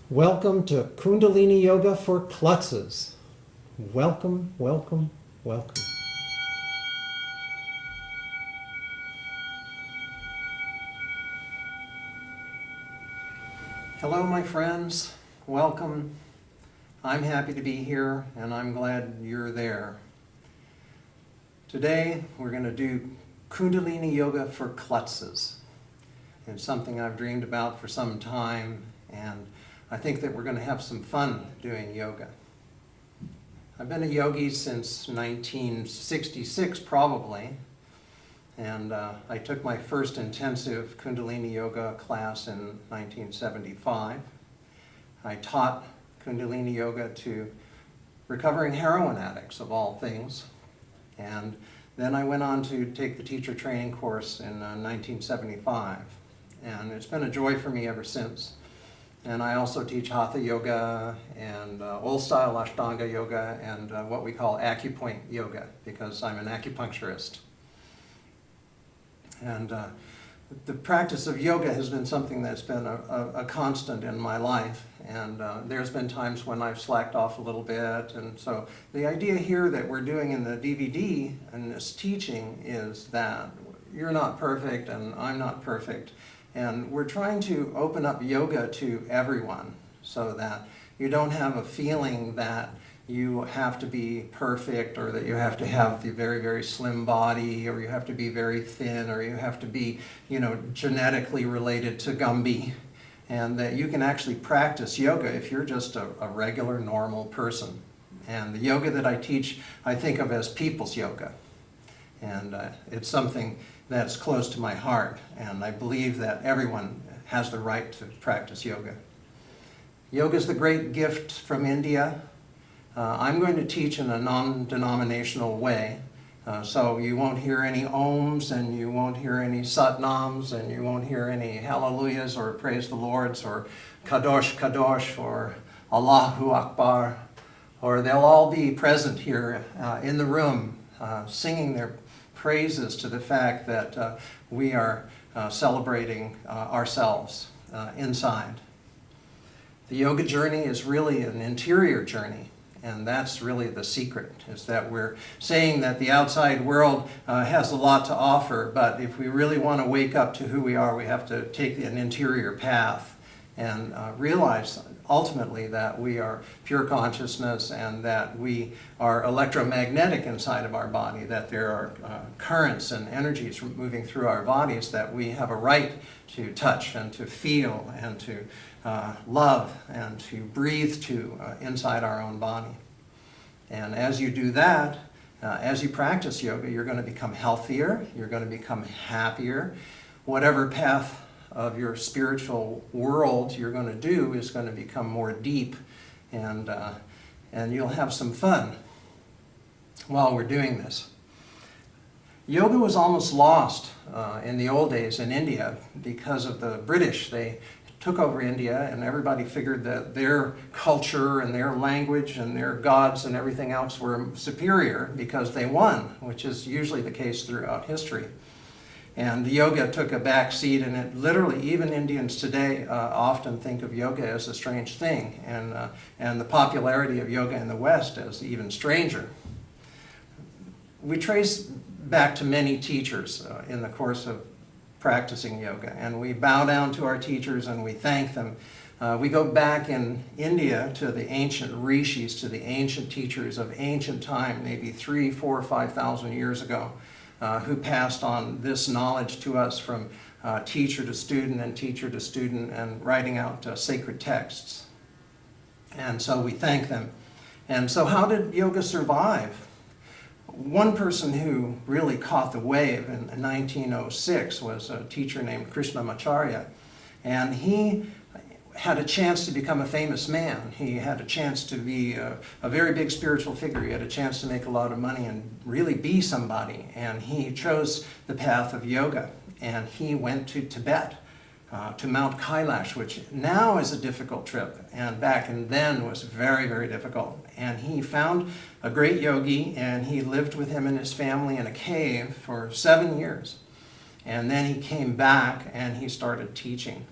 Welcome to Kundalini Yoga for Klutzes. Welcome, welcome, welcome. Hello, my friends. Welcome. I'm happy to be here, and I'm glad you're there. Today, we're going to do Kundalini Yoga for Klutzes. It's something I've dreamed about for some time, and I think that we're going to have some fun doing yoga. I've been a yogi since 1966 probably, and I took my first intensive Kundalini yoga class in 1975. I taught Kundalini yoga to recovering heroin addicts, of all things, and then I went on to take the teacher training course in 1975, and it's been a joy for me ever since. And I also teach Hatha yoga and old-style Ashtanga yoga and what we call acupoint yoga, because I'm an acupuncturist. And the practice of yoga has been something that's been a constant in my life. And there's been times when I've slacked off a little bit. And so the idea here that we're doing in the DVD and this teaching is that you're not perfect and I'm not perfect. And we're trying to open up yoga to everyone so that you don't have a feeling that you have to be perfect or that you have to have the very, very slim body or you have to be very thin or you have to be, genetically related to Gumby. And that you can actually practice yoga if you're just a regular, normal person. And the yoga that I teach, I think of as people's yoga. And it's something that's close to my heart, and I believe that everyone has the right to practice yoga. Yoga is the great gift from India. I'm going to teach in a non-denominational way, so you won't hear any ohms, and you won't hear any satnams, and you won't hear any hallelujahs or praise the Lords or kadosh kadosh or Allahu Akbar, or they'll all be present here in the room singing their praises to the fact that we are celebrating ourselves inside. The yoga journey is really an interior journey, and that's really the secret, is that we're saying that the outside world has a lot to offer, but if we really want to wake up to who we are, we have to take an interior path and realize ultimately that we are pure consciousness and that we are electromagnetic inside of our body, that there are currents and energies moving through our bodies that we have a right to touch and to feel and to love and to breathe to inside our own body. And as you do that, as you practice yoga, you're going to become healthier, you're going to become happier. Whatever path of your spiritual world you're going to do is going to become more deep, and you'll have some fun while we're doing this. Yoga was almost lost in the old days in India because of the British. They took over India, and everybody figured that their culture and their language and their gods and everything else were superior because they won, which is usually the case throughout history. And yoga took a back seat, and it literally, even Indians today often think of yoga as a strange thing, and the popularity of yoga in the West as even stranger. We trace back to many teachers in the course of practicing yoga, and we bow down to our teachers and we thank them. We go back in India to the ancient rishis, to the ancient teachers of ancient time, maybe 3,000, 4,000, 5,000 years ago. Who passed on this knowledge to us from teacher to student and teacher to student and writing out sacred texts. And so we thank them. And so how did yoga survive? One person who really caught the wave in 1906 was a teacher named Krishnamacharya. And he had a chance to become a famous man. He had a chance to be a very big spiritual figure. He had a chance to make a lot of money and really be somebody. And he chose the path of yoga. And he went to Tibet, to Mount Kailash, which now is a difficult trip. And back then was very, very difficult. And he found a great yogi, and he lived with him and his family in a cave for 7 years. And then he came back and he started teaching.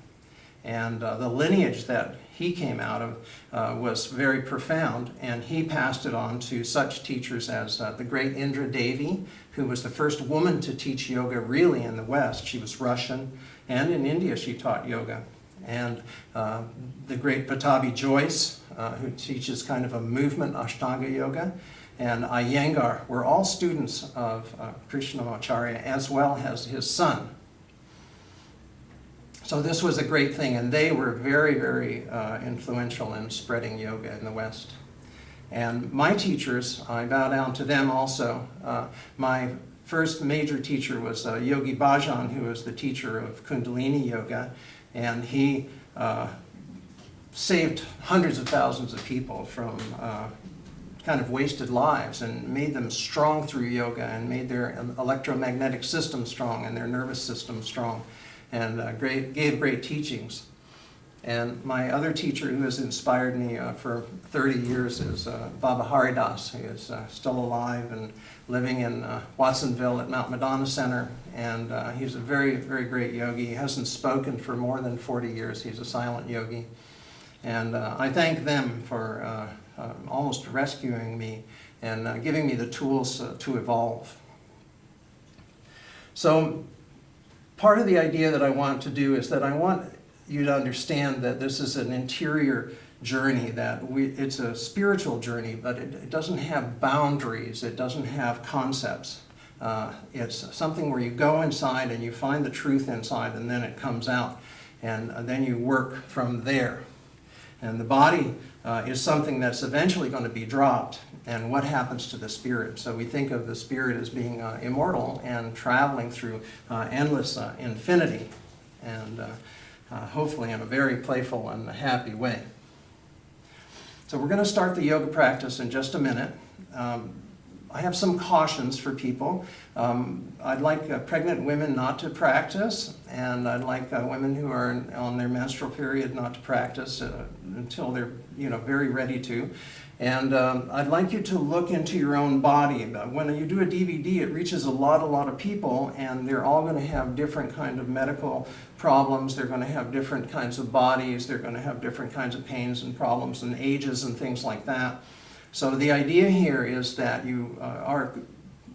And the lineage that he came out of was very profound, and he passed it on to such teachers as the great Indra Devi, who was the first woman to teach yoga really in the West. She was Russian, and in India she taught yoga. And the great Pattabhi Jois, who teaches kind of a movement Ashtanga yoga, and Iyengar were all students of Krishnamacharya, as well as his son. So this was a great thing, and they were very, very influential in spreading yoga in the West. And my teachers, I bow down to them also. My first major teacher was Yogi Bhajan, who was the teacher of Kundalini yoga, and he saved hundreds of thousands of people from kind of wasted lives and made them strong through yoga and made their electromagnetic system strong and their nervous system strong, and gave great teachings. And my other teacher who has inspired me for 30 years is Baba Haridas, who is still alive and living in Watsonville at Mount Madonna Center. And he's a very, very great yogi. He hasn't spoken for more than 40 years. He's a silent yogi. And I thank them for almost rescuing me and giving me the tools to evolve. So part of the idea that I want to do is that I want you to understand that this is an interior journey, that it's a spiritual journey, but it doesn't have boundaries, it doesn't have concepts. It's something where you go inside and you find the truth inside, and then it comes out, and then you work from there. And the body is something that's eventually going to be dropped, and what happens to the spirit? So we think of the spirit as being immortal and traveling through endless infinity, and hopefully in a very playful and happy way. So we're going to start the yoga practice in just a minute. I have some cautions for people. I'd like pregnant women not to practice, and I'd like women who are on their menstrual period not to practice until they're very ready to. And I'd like you to look into your own body. When you do a DVD, it reaches a lot of people, and they're all going to have different kind of medical problems. They're going to have different kinds of bodies. They're going to have different kinds of pains and problems and ages and things like that. So the idea here is that you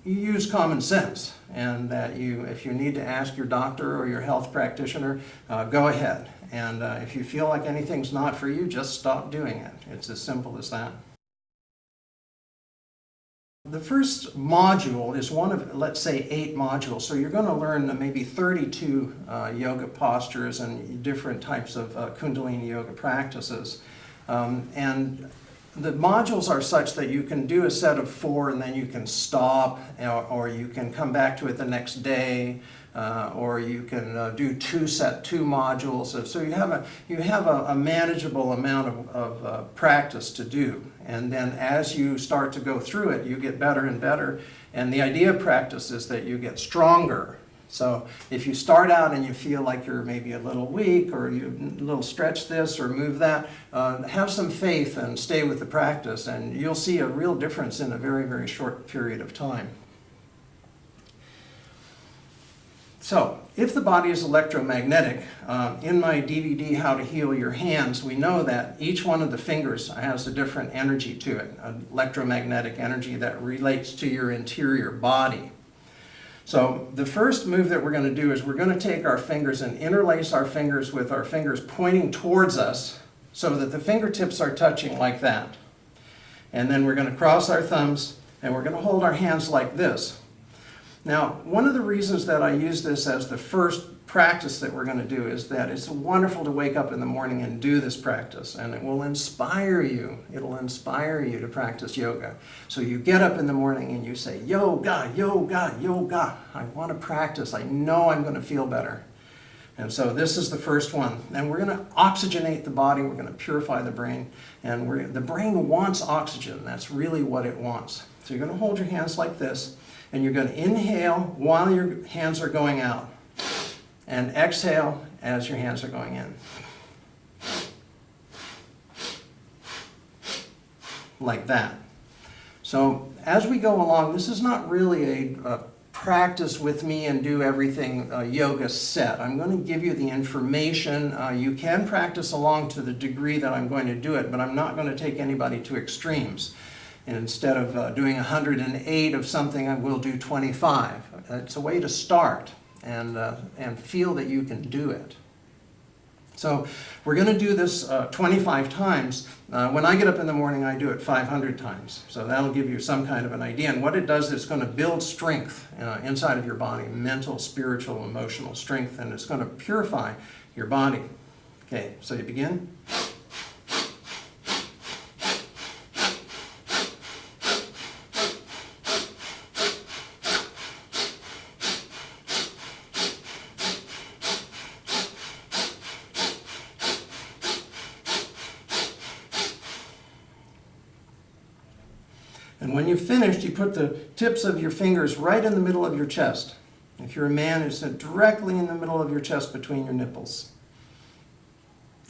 use common sense, and that if you need to ask your doctor or your health practitioner, go ahead. And if you feel like anything's not for you, just stop doing it. It's as simple as that. The first module is one of, let's say, 8 modules. So you're going to learn maybe 32 yoga postures and different types of Kundalini yoga practices. And the modules are such that you can do a set of 4 and then you can stop, or you can come back to it the next day, or you can do 2 modules. So you have a manageable amount of practice to do. And then as you start to go through it, you get better and better. And the idea of practice is that you get stronger. So if you start out and you feel like you're maybe a little weak, or you a little stretch this or move that, have some faith and stay with the practice, and you'll see a real difference in a very, very short period of time. So, if the body is electromagnetic, in my DVD, How to Heal Your Hands, we know that each one of the fingers has a different energy to it, an electromagnetic energy that relates to your interior body. So, the first move that we're going to do is we're going to take our fingers and interlace our fingers with our fingers pointing towards us, so that the fingertips are touching like that. And then we're going to cross our thumbs, and we're going to hold our hands like this. Now, one of the reasons that I use this as the first practice that we're going to do is that it's wonderful to wake up in the morning and do this practice, and it will inspire you. It'll inspire you to practice yoga. So you get up in the morning and you say, yoga, yoga, yoga. I want to practice. I know I'm going to feel better. And so this is the first one. And we're going to oxygenate the body. We're going to purify the brain. And the brain wants oxygen. That's really what it wants. So you're going to hold your hands like this. And you're going to inhale while your hands are going out, and exhale as your hands are going in. Like that. So as we go along, this is not really a practice with me and do everything yoga set. I'm going to give you the information. You can practice along to the degree that I'm going to do it, but I'm not going to take anybody to extremes. And instead of doing 108 of something, I will do 25. It's a way to start and feel that you can do it. So we're going to do this 25 times. When I get up in the morning, I do it 500 times. So that'll give you some kind of an idea. And what it does is it's going to build strength inside of your body, mental, spiritual, emotional strength, and it's going to purify your body. Okay, so you begin. And when you've finished, you put the tips of your fingers right in the middle of your chest. If you're a man, it's directly in the middle of your chest between your nipples.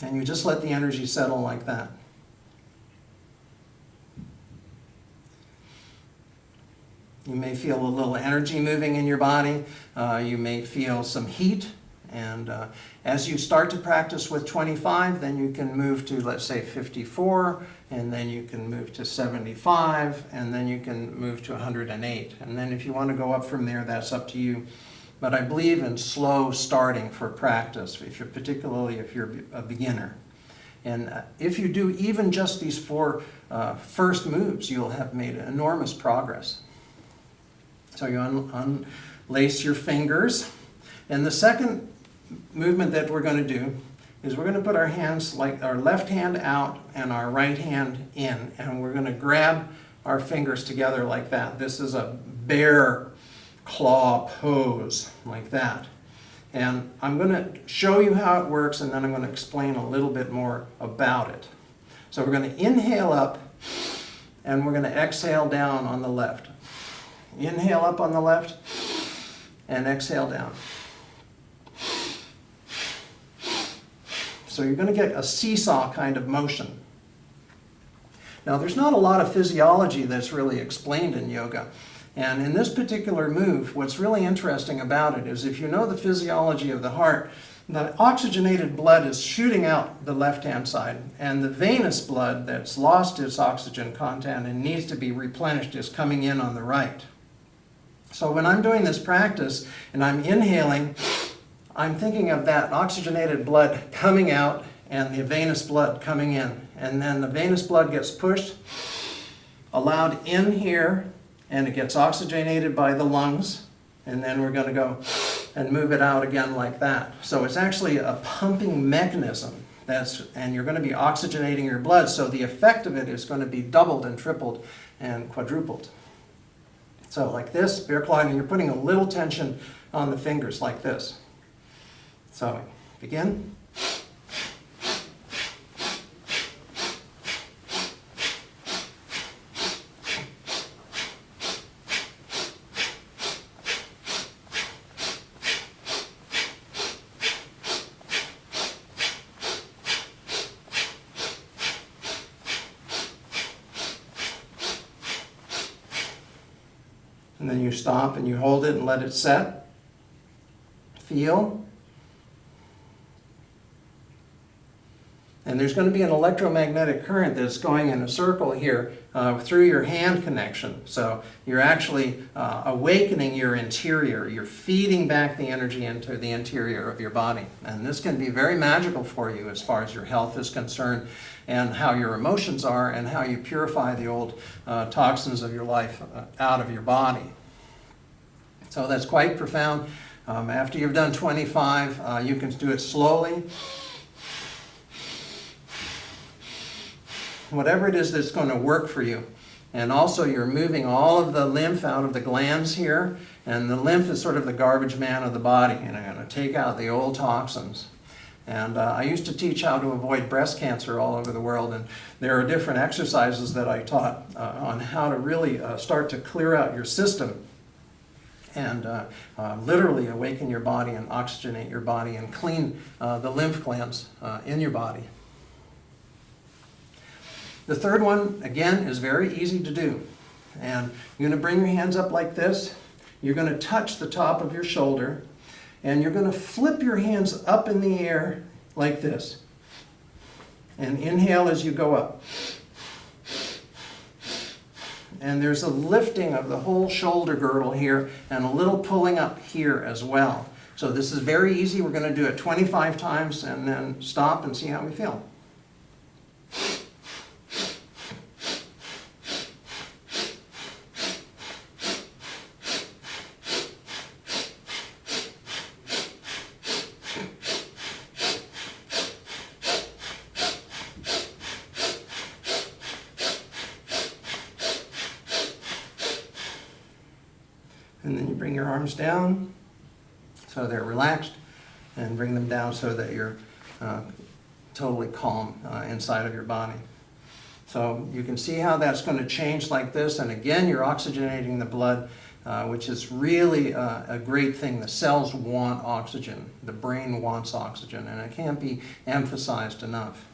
And you just let the energy settle like that. You may feel a little energy moving in your body. You may feel some heat. And as you start to practice with 25, then you can move to, let's say, 54, and then you can move to 75, and then you can move to 108. And then if you want to go up from there, that's up to you. But I believe in slow starting for practice, particularly if you're a beginner. And if you do even just these 4 first moves, you'll have made enormous progress. So you unlace your fingers. And the second movement that we're going to do is we're going to put our hands, like our left hand out and our right hand in, and we're going to grab our fingers together like that. This is a bear claw pose, like that. And I'm going to show you how it works, and then I'm going to explain a little bit more about it. So we're going to inhale up, and we're going to exhale down on the left. Inhale up on the left, and exhale down. So you're going to get a seesaw kind of motion. Now, there's not a lot of physiology that's really explained in yoga. And in this particular move, what's really interesting about it is if you know the physiology of the heart, the oxygenated blood is shooting out the left-hand side, and the venous blood that's lost its oxygen content and needs to be replenished is coming in on the right. So when I'm doing this practice and I'm inhaling, I'm thinking of that oxygenated blood coming out and the venous blood coming in. And then the venous blood gets pushed, allowed in here, and it gets oxygenated by the lungs. And then we're going to go and move it out again like that. So it's actually a pumping mechanism. And you're going to be oxygenating your blood. So the effect of it is going to be doubled and tripled and quadrupled. So like this, bear claw, and you're putting a little tension on the fingers like this. So, begin. And then you stop and you hold it and let it set. Feel. And there's going to be an electromagnetic current that's going in a circle here through your hand connection. So you're actually awakening your interior. You're feeding back the energy into the interior of your body. And this can be very magical for you as far as your health is concerned and how your emotions are and how you purify the old toxins of your life out of your body. So that's quite profound. After you've done 25, you can do it slowly. Whatever it is that's going to work for you. And also you're moving all of the lymph out of the glands here, and the lymph is sort of the garbage man of the body, and I'm going to take out the old toxins. And I used to teach how to avoid breast cancer all over the world, and there are different exercises that I taught on how to really start to clear out your system and literally awaken your body and oxygenate your body and clean the lymph glands in your body. The third one, again, is very easy to do. And you're going to bring your hands up like this, You're going to touch the top of your shoulder, and you're going to flip your hands up in the air like this. And inhale as you go up. And there's a lifting of the whole shoulder girdle here and a little pulling up here as well. So this is very easy. We're going to do it 25 times and then stop and see how we feel. And then you bring your arms down so they're relaxed, and bring them down so that you're totally calm inside of your body. So you can see how that's going to change like this, and again you're oxygenating the blood, which is really a great thing. The cells want oxygen, the brain wants oxygen, and it can't be emphasized enough.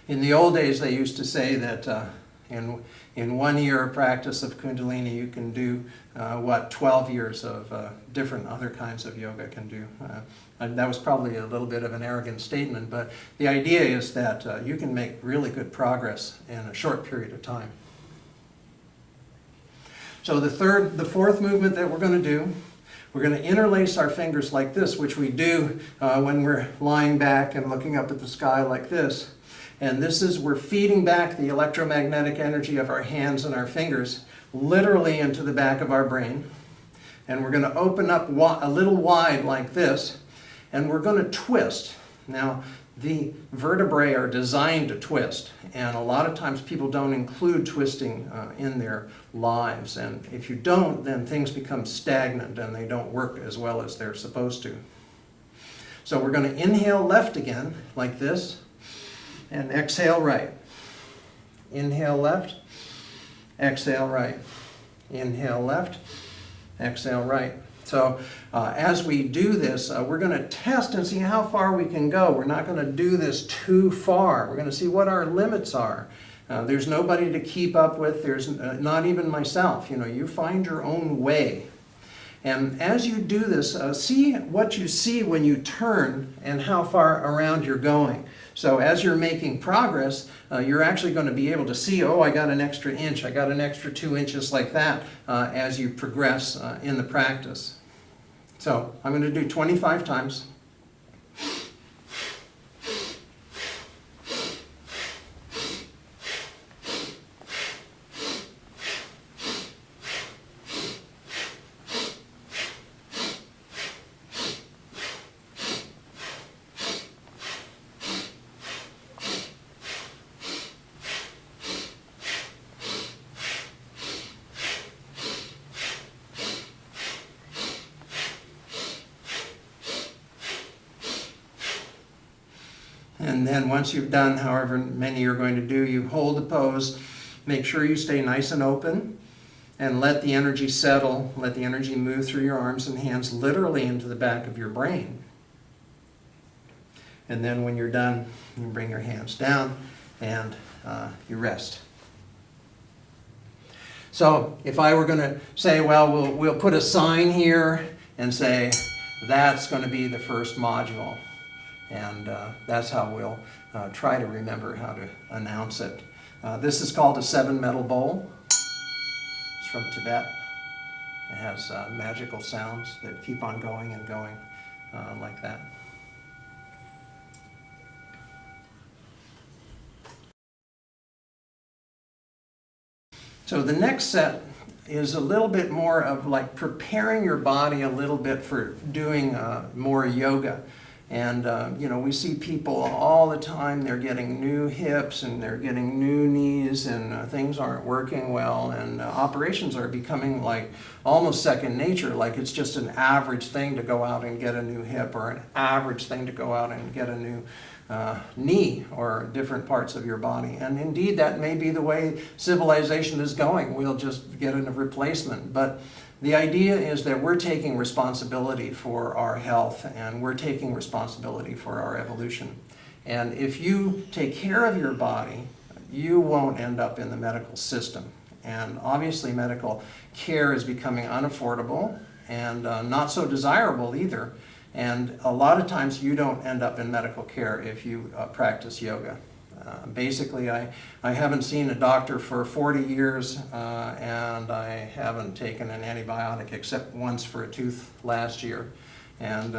In the old days they used to say that in 1 year of practice of Kundalini, you can do what 12 years of different other kinds of yoga can do. And that was probably a little bit of an arrogant statement, but the idea is that you can make really good progress in a short period of time. So the fourth movement that we're going to do, we're going to interlace our fingers like this, which we do when we're lying back and looking up at the sky like this. And this is, we're feeding back the electromagnetic energy of our hands and our fingers literally into the back of our brain. And we're going to open up a little wide like this, and we're going to twist. Now, the vertebrae are designed to twist, and a lot of times people don't include twisting in their lives. And if you don't, then things become stagnant and they don't work as well as they're supposed to. So we're going to inhale left again, like this. And exhale right. Inhale left, exhale right. Inhale left, exhale right. So as we do this, we're going to test and see how far we can go. We're not going to do this too far. We're going to see what our limits are. There's nobody to keep up with. There's not even myself. You know, you find your own way. And as you do this, see what you see when you turn and how far around you're going. So as you're making progress, you're actually going to be able to see, oh, I got an extra inch, I got an extra 2 inches like that as you progress in the practice. So I'm going to do 25 times. And then once you've done however many you're going to do, you hold the pose, make sure you stay nice and open, and let the energy settle, let the energy move through your arms and hands literally into the back of your brain. And then when you're done, you bring your hands down and you rest. So if I were going to say, well, we'll put a sign here and say, that's going to be the first module. And that's how we'll try to remember how to announce it. This is called a 7-metal bowl. It's from Tibet. It has magical sounds that keep on going and going like that. So the next set is a little bit more of like preparing your body a little bit for doing more yoga. And, you know, we see people all the time, they're getting new hips and they're getting new knees and things aren't working well, and operations are becoming like almost second nature, like it's just an average thing to go out and get a new hip, or an average thing to go out and get a new knee or different parts of your body. And indeed, that may be the way civilization is going. We'll just get a replacement. But the idea is that we're taking responsibility for our health, and we're taking responsibility for our evolution. And if you take care of your body, you won't end up in the medical system. And obviously medical care is becoming unaffordable and not so desirable either. And a lot of times you don't end up in medical care if you practice yoga. Basically, I haven't seen a doctor for 40 years and I haven't taken an antibiotic except once for a tooth last year. And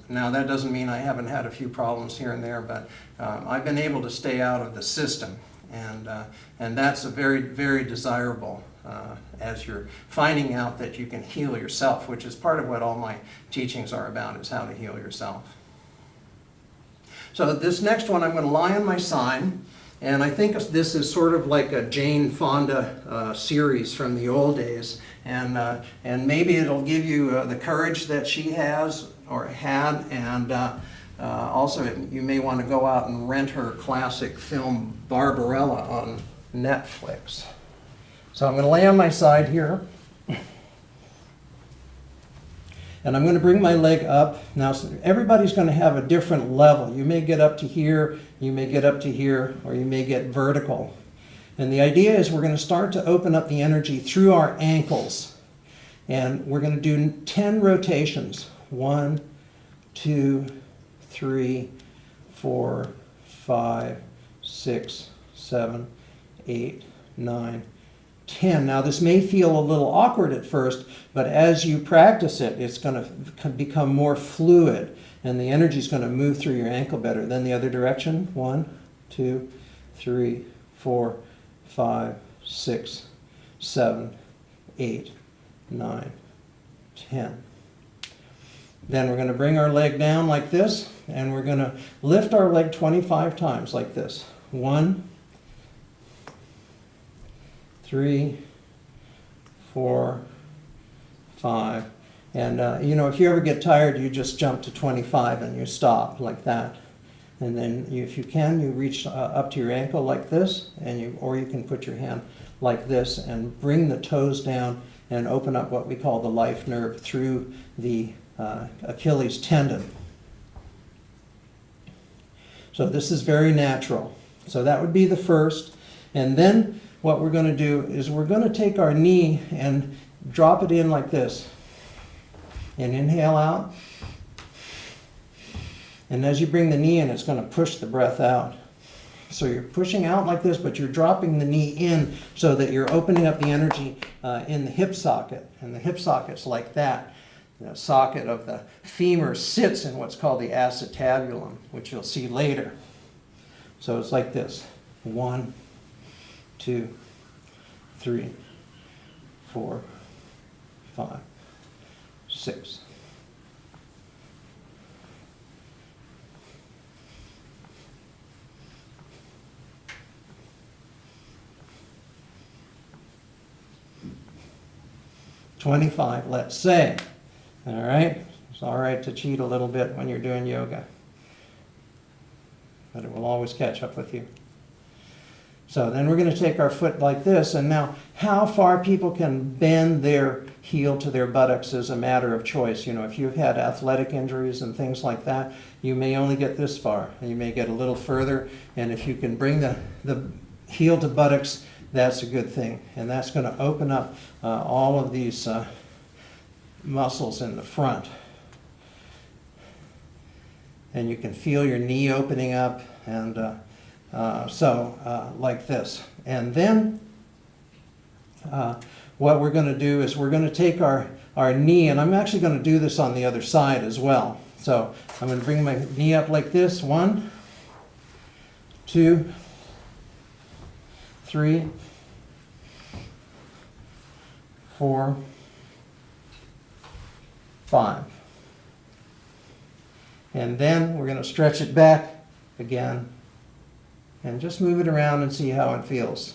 now that doesn't mean I haven't had a few problems here and there, but I've been able to stay out of the system. And that's a very, very desirable as you're finding out that you can heal yourself, which is part of what all my teachings are about, is how to heal yourself. So this next one, I'm going to lie on my side, and I think this is sort of like a Jane Fonda series from the old days, and maybe it'll give you the courage that she has or had, and also you may want to go out and rent her classic film Barbarella on Netflix. So I'm going to lay on my side here. And I'm going to bring my leg up. Now, everybody's going to have a different level. You may get up to here, you may get up to here, or you may get vertical. And the idea is we're going to start to open up the energy through our ankles. And we're going to do 10 rotations. 1, 2, 3, 4, 5, 6, 7, 8, 9, 10. Now this may feel a little awkward at first, but as you practice it, it's going to become more fluid and the energy is going to move through your ankle better. Then the other direction. 1, 2, 3, 4, 5, 6, 7, 8, 9, 10. Then we're going to bring our leg down like this, and we're going to lift our leg 25 times like this. 1, 3, 4, 5. And you know, if you ever get tired, you just jump to 25 and you stop like that. And then if you can, you reach up to your ankle like this, and or you can put your hand like this and bring the toes down and open up what we call the life nerve through the Achilles tendon. So this is very natural. So that would be the first. And then what we're going to do is we're going to take our knee and drop it in like this. And inhale out. And as you bring the knee in, it's going to push the breath out. So you're pushing out like this, but you're dropping the knee in so that you're opening up the energy in the hip socket. And the hip socket's like that. The socket of the femur sits in what's called the acetabulum, which you'll see later. So it's like this. 1, 2, 3, 4, 5, 6. $25, let's say. All right? It's all right to cheat a little bit when you're doing yoga, but it will always catch up with you. So then we're going to take our foot like this, and now how far people can bend their heel to their buttocks is a matter of choice. You know, if you've had athletic injuries and things like that, you may only get this far. You may get a little further, and if you can bring the heel to buttocks, that's a good thing. And that's going to open up all of these muscles in the front. And you can feel your knee opening up, and like this. And then what we're going to do is we're going to take our knee, and I'm actually going to do this on the other side as well. So I'm going to bring my knee up like this. 1, 2, 3, 4, 5. And then we're going to stretch it back again and just move it around and see how it feels.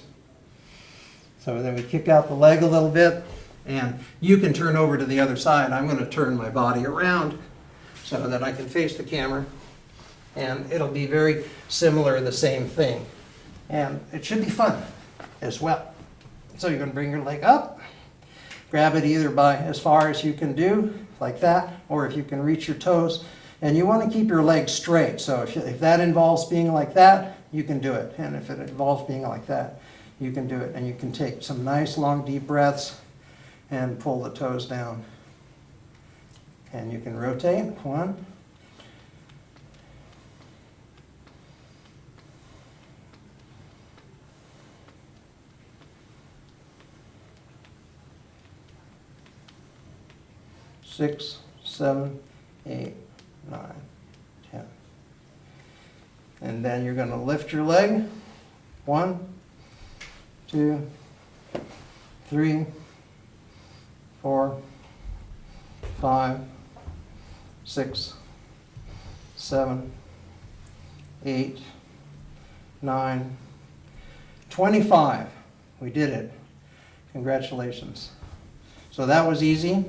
So then we kick out the leg a little bit, and you can turn over to the other side. I'm going to turn my body around so that I can face the camera, and it'll be very similar, the same thing. And it should be fun as well. So you're going to bring your leg up, grab it either by as far as you can do, like that, or if you can reach your toes. And you want to keep your legs straight. So if that involves being like that, you can do it. And if it involves being like that, you can do it. And you can take some nice long deep breaths and pull the toes down. And you can rotate. 1, 6, 7, 8, 9, 10. And then you're going to lift your leg. 1, 2, 3, 4, 5, 6, 7, 8, 9, 25. We did it. Congratulations. So that was easy.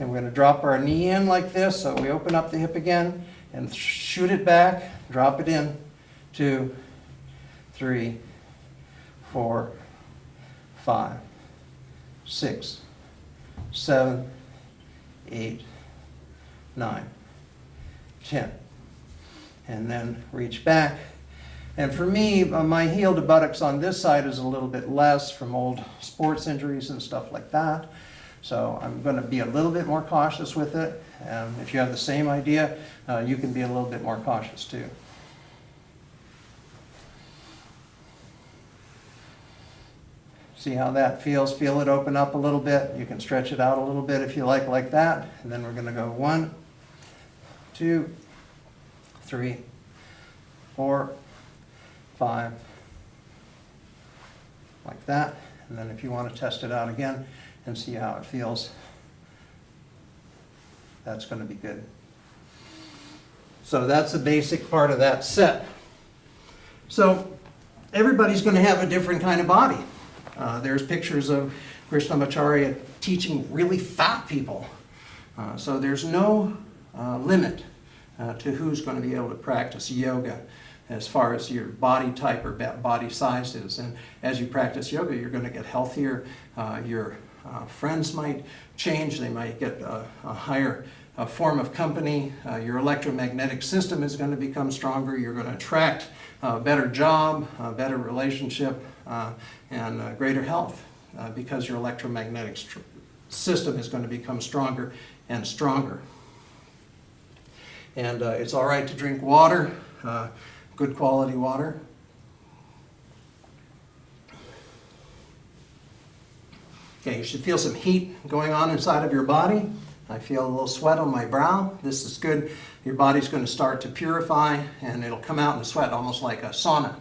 And we're going to drop our knee in like this. So we open up the hip again and shoot it back, drop it in. 2, 3, 4, 5, 6, 7, 8, 9, 10. And then reach back. And for me, my heel to buttocks on this side is a little bit less from old sports injuries and stuff like that. So I'm going to be a little bit more cautious with it. If you have the same idea, you can be a little bit more cautious too. See how that feels? Feel it open up a little bit. You can stretch it out a little bit if you like that. And then we're going to go 1, 2, 3, 4, 5, like that. And then if you want to test it out again and see how it feels, that's going to be good. So that's the basic part of that set. So everybody's going to have a different kind of body. There's pictures of Krishnamacharya teaching really fat people. So there's no limit to who's going to be able to practice yoga as far as your body type or body size is. And as you practice yoga, you're going to get healthier. Your friends might change. They might get a higher form of company. Your electromagnetic system is going to become stronger. You're going to attract a better job, a better relationship, and greater health because your electromagnetic system is going to become stronger and stronger. And it's all right to drink water, good quality water. Okay, you should feel some heat going on inside of your body. I feel a little sweat on my brow. This is good. Your body's going to start to purify and it'll come out in sweat almost like a sauna.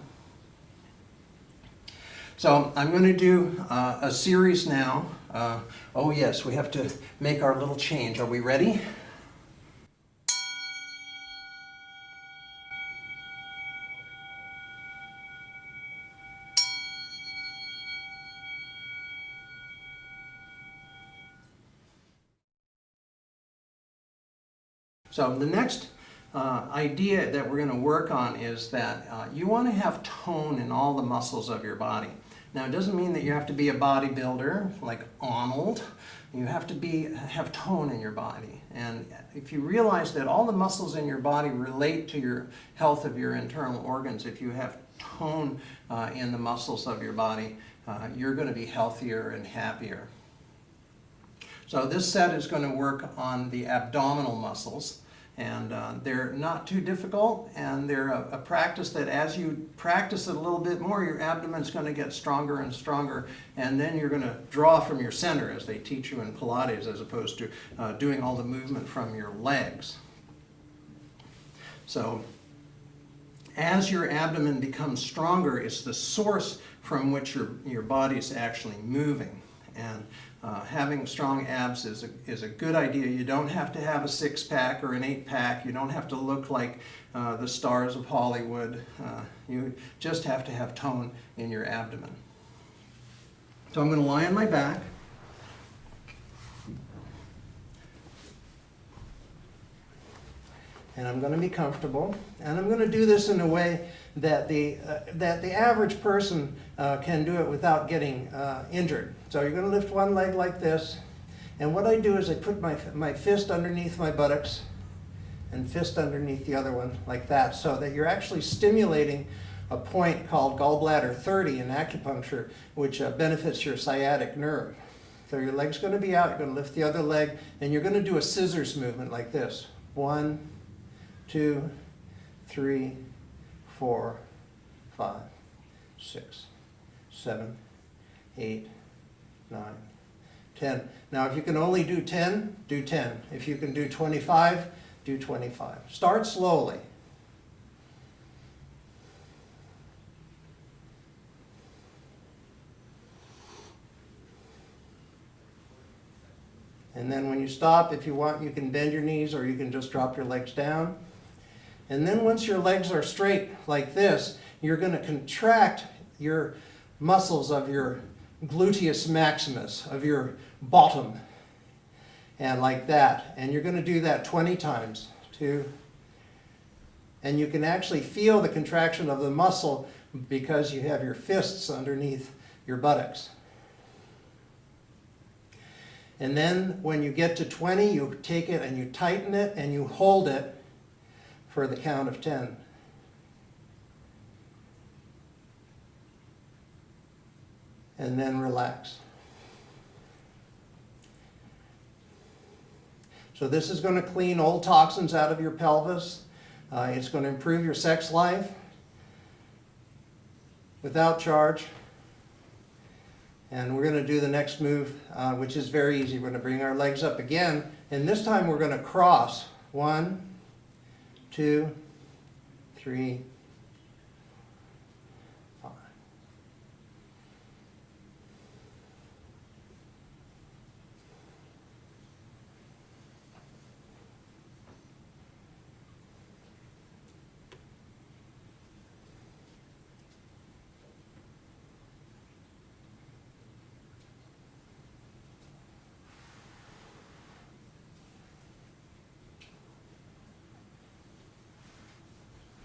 So I'm going to do a series now. Oh yes, we have to make our little change. Are we ready? So the next idea that we're going to work on is that you want to have tone in all the muscles of your body. Now it doesn't mean that you have to be a bodybuilder like Arnold. You have to have tone in your body. And if you realize that all the muscles in your body relate to your health of your internal organs, if you have tone in the muscles of your body, you're going to be healthier and happier. So this set is going to work on the abdominal muscles, and they're not too difficult, and they're a practice that as you practice it a little bit more, your abdomen's going to get stronger and stronger, and then you're going to draw from your center as they teach you in Pilates, as opposed to doing all the movement from your legs. So as your abdomen becomes stronger, it's the source from which your body's actually moving. And having strong abs is a good idea. You don't have to have a 6-pack or an 8-pack. You don't have to look like the stars of Hollywood. You just have to have tone in your abdomen. So I'm going to lie on my back. And I'm going to be comfortable. And I'm going to do this in a way that the average person can do it without getting injured. So you're going to lift one leg like this, and what I do is I put my fist underneath my buttocks and fist underneath the other one like that, so that you're actually stimulating a point called gallbladder 30 in acupuncture, which benefits your sciatic nerve. So your leg's going to be out, you're going to lift the other leg, and you're going to do a scissors movement like this. 1, 2, 3, 4, 5, 6, 7, 8, 9, 10. Now if you can only do 10, do 10. If you can do 25, do 25. Start slowly. And then when you stop, if you want, you can bend your knees or you can just drop your legs down. And then once your legs are straight like this, you're going to contract your muscles of your gluteus maximus, of your bottom, and like that. And you're going to do that 20 times. 2. And you can actually feel the contraction of the muscle because you have your fists underneath your buttocks. And then when you get to 20, you take it and you tighten it and you hold it for the count of 10. And then relax. So this is going to clean old toxins out of your pelvis. It's going to improve your sex life without charge. And we're going to do the next move, which is very easy. We're going to bring our legs up again, and this time we're going to cross. 1, 2, 3, 5.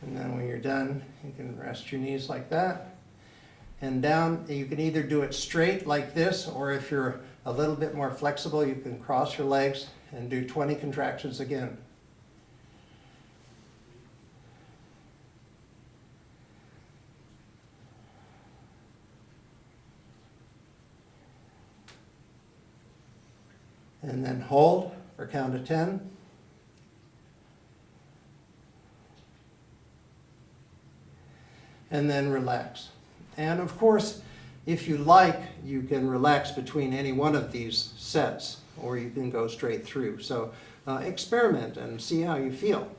And then when you're done, you can rest your knees like that. And down, you can either do it straight like this, or if you're a little bit more flexible, you can cross your legs and do 20 contractions again. And then hold for a count of 10. And then relax. And of course, if you like, you can relax between any one of these sets, or you can go straight through. So experiment and see how you feel.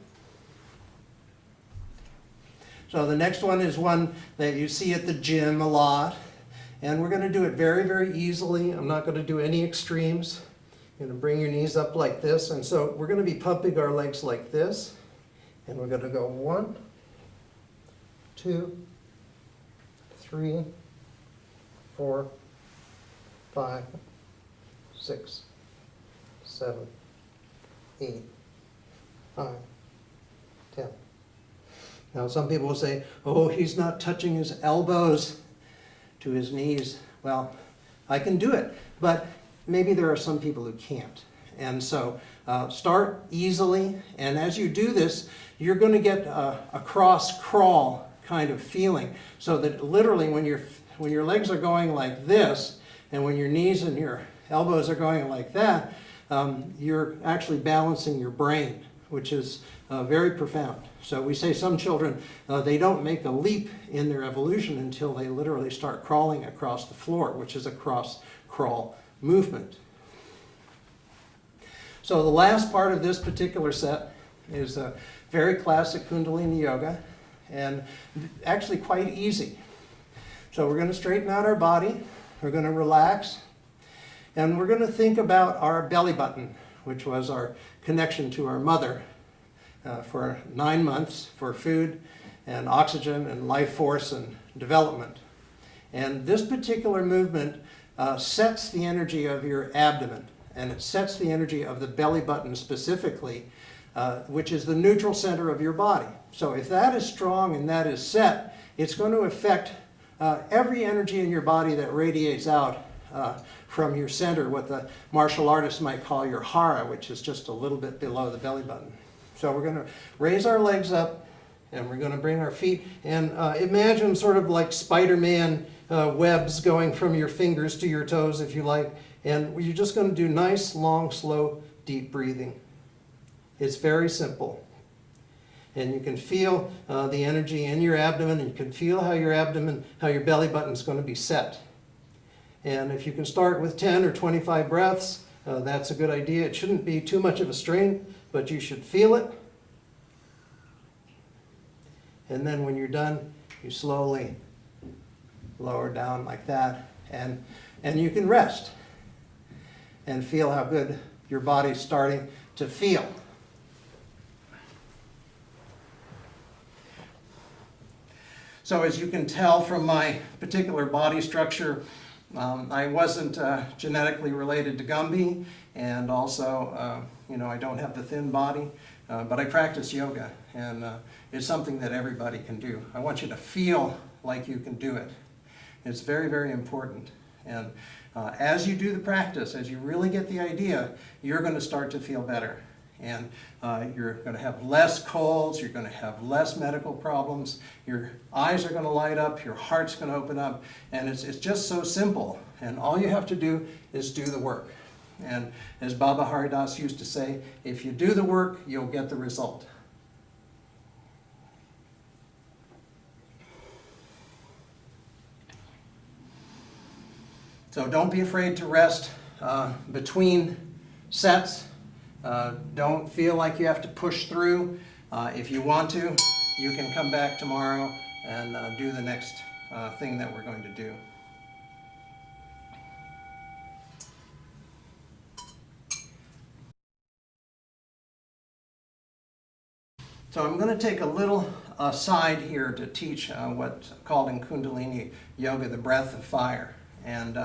So the next one is one that you see at the gym a lot. And we're going to do it very, very easily. I'm not going to do any extremes. You're going to bring your knees up like this. And so we're going to be pumping our legs like this. And we're going to go 1, 2, 3, 4, 5, 6, 7, 8, 9, 10. Now some people will say, oh, he's not touching his elbows to his knees. Well, I can do it, but maybe there are some people who can't. And so start easily, and as you do this, you're going to get a cross crawl kind of feeling, so that literally when your legs are going like this, and when your knees and your elbows are going like that, you're actually balancing your brain, which is very profound. So we say some children, they don't make a leap in their evolution until they literally start crawling across the floor, which is a cross crawl movement. So the last part of this particular set is a very classic Kundalini yoga, and actually quite easy. So we're going to straighten out our body, we're going to relax, and we're going to think about our belly button, which was our connection to our mother for 9 months for food and oxygen and life force and development. And this particular movement sets the energy of your abdomen, and it sets the energy of the belly button specifically, which is the neutral center of your body. So if that is strong and that is set, it's going to affect every energy in your body that radiates out from your center, what the martial artists might call your hara, which is just a little bit below the belly button. So we're going to raise our legs up And we're going to bring our feet and imagine sort of like Spider-Man webs going from your fingers to your toes, if you like. And you're just going to do nice, long, slow, deep breathing. It's very simple. And you can feel the energy in your abdomen, and you can feel how your abdomen, how your belly button is going to be set. And if you can start with 10 or 25 breaths, that's a good idea. It shouldn't be too much of a strain, but you should feel it. And then when you're done, you slowly lower down like that, and you can rest and feel how good your body's starting to feel. So as you can tell from my particular body structure, I wasn't genetically related to Gumby, and also, I don't have the thin body, but I practice yoga, and it's something that everybody can do. I want you to feel like you can do it. It's very, very important. And as you do the practice, as you really get the idea, you're going to start to feel better. And you're going to have less colds, you're going to have less medical problems, your eyes are going to light up, your heart's going to open up, and it's just so simple. And all you have to do is do the work. And as Baba Haridas used to say, if you do the work, you'll get the result. So don't be afraid to rest between sets. Don't feel like you have to push through. If you want to, you can come back tomorrow and do the next thing that we're going to do. So I'm going to take a little aside here to teach what's called in Kundalini Yoga the breath of fire. And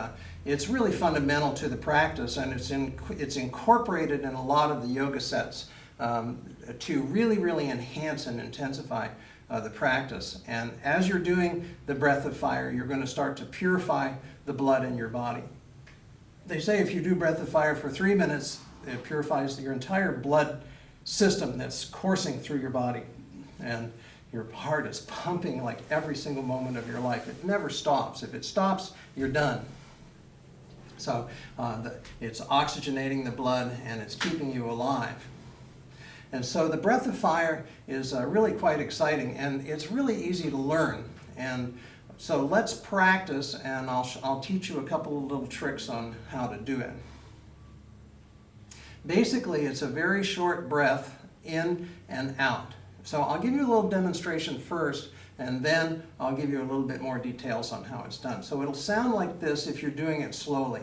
it's really fundamental to the practice, and it's incorporated in a lot of the yoga sets to really, really enhance and intensify the practice. And as you're doing the breath of fire, you're going to start to purify the blood in your body. They say if you do breath of fire for 3 minutes, it purifies your entire blood system that's coursing through your body. And your heart is pumping like every single moment of your life. It never stops. If it stops, you're done. So it's oxygenating the blood, and it's keeping you alive. And so the breath of fire is really quite exciting, and it's really easy to learn. And so let's practice, and I'll teach you a couple of little tricks on how to do it. Basically, it's a very short breath in and out. So I'll give you a little demonstration first, and then I'll give you a little bit more details on how it's done. So it'll sound like this if you're doing it slowly.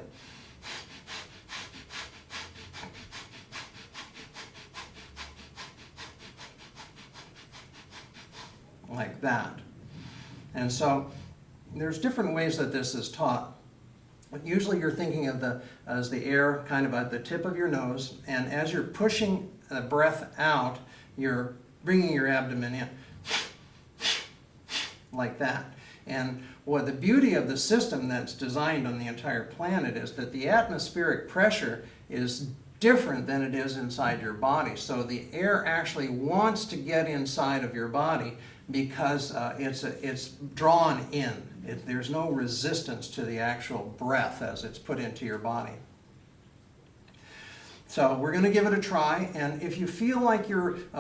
Like that. And so there's different ways that this is taught. Usually you're thinking of as the air kind of at the tip of your nose, and as you're pushing the breath out, you're bringing your abdomen in, like that. And what the beauty of the system that's designed on the entire planet is that the atmospheric pressure is different than it is inside your body. So the air actually wants to get inside of your body because it's drawn in. There's no resistance to the actual breath as it's put into your body. So we're going to give it a try, and if you feel like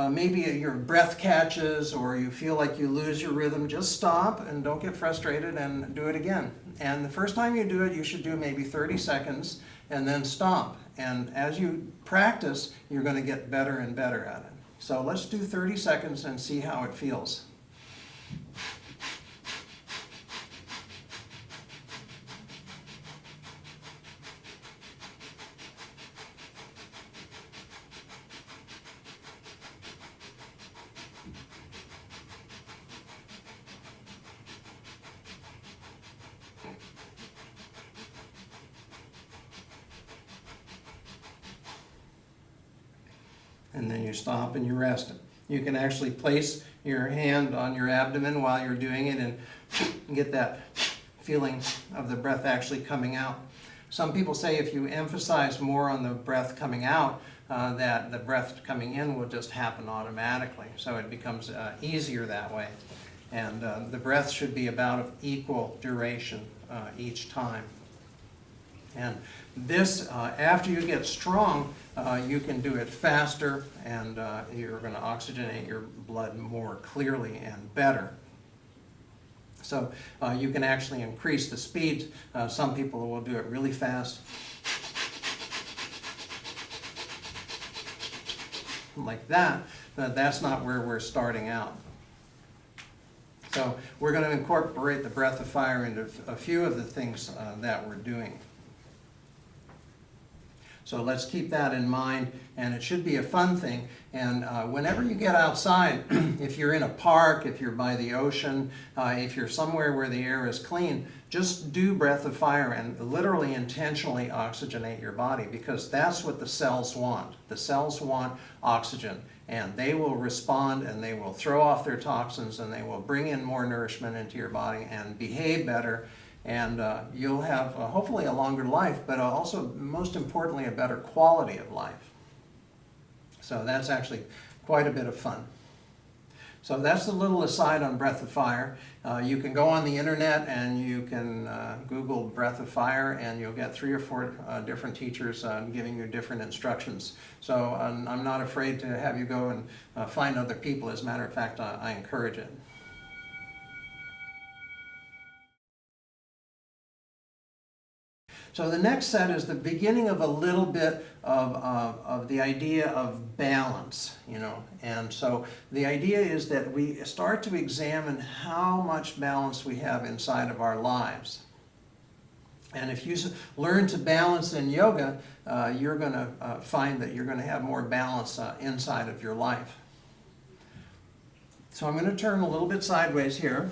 maybe your breath catches or you feel like you lose your rhythm, just stop and don't get frustrated and do it again. And the first time you do it, you should do maybe 30 seconds and then stop. And as you practice, you're going to get better and better at it. So let's do 30 seconds and see how it feels. And then you stop and you rest. You can actually place your hand on your abdomen while you're doing it and get that feeling of the breath actually coming out. Some people say if you emphasize more on the breath coming out, that the breath coming in will just happen automatically. So it becomes easier that way. And the breath should be about of equal duration each time. And this, after you get strong, you can do it faster, and you're going to oxygenate your blood more clearly and better. So you can actually increase the speed. Some people will do it really fast, like that, but that's not where we're starting out. So we're going to incorporate the breath of fire into a few of the things that we're doing. So let's keep that in mind, and it should be a fun thing. And whenever you get outside, if you're in a park, if you're by the ocean, if you're somewhere where the air is clean, just do breath of fire and literally intentionally oxygenate your body, because that's what the cells want. The cells want oxygen, and they will respond, and they will throw off their toxins, and they will bring in more nourishment into your body and behave better. And you'll have hopefully a longer life, but also, most importantly, a better quality of life. So that's actually quite a bit of fun. So that's the little aside on breath of fire. You can go on the internet and you can Google breath of fire, and you'll get 3 or 4 different teachers giving you different instructions. So I'm not afraid to have you go and find other people. As a matter of fact, I encourage it. So the next set is the beginning of a little bit of the idea of balance, you know. And so the idea is that we start to examine how much balance we have inside of our lives. And if you learn to balance in yoga, you're going to find that you're going to have more balance inside of your life. So I'm going to turn a little bit sideways here.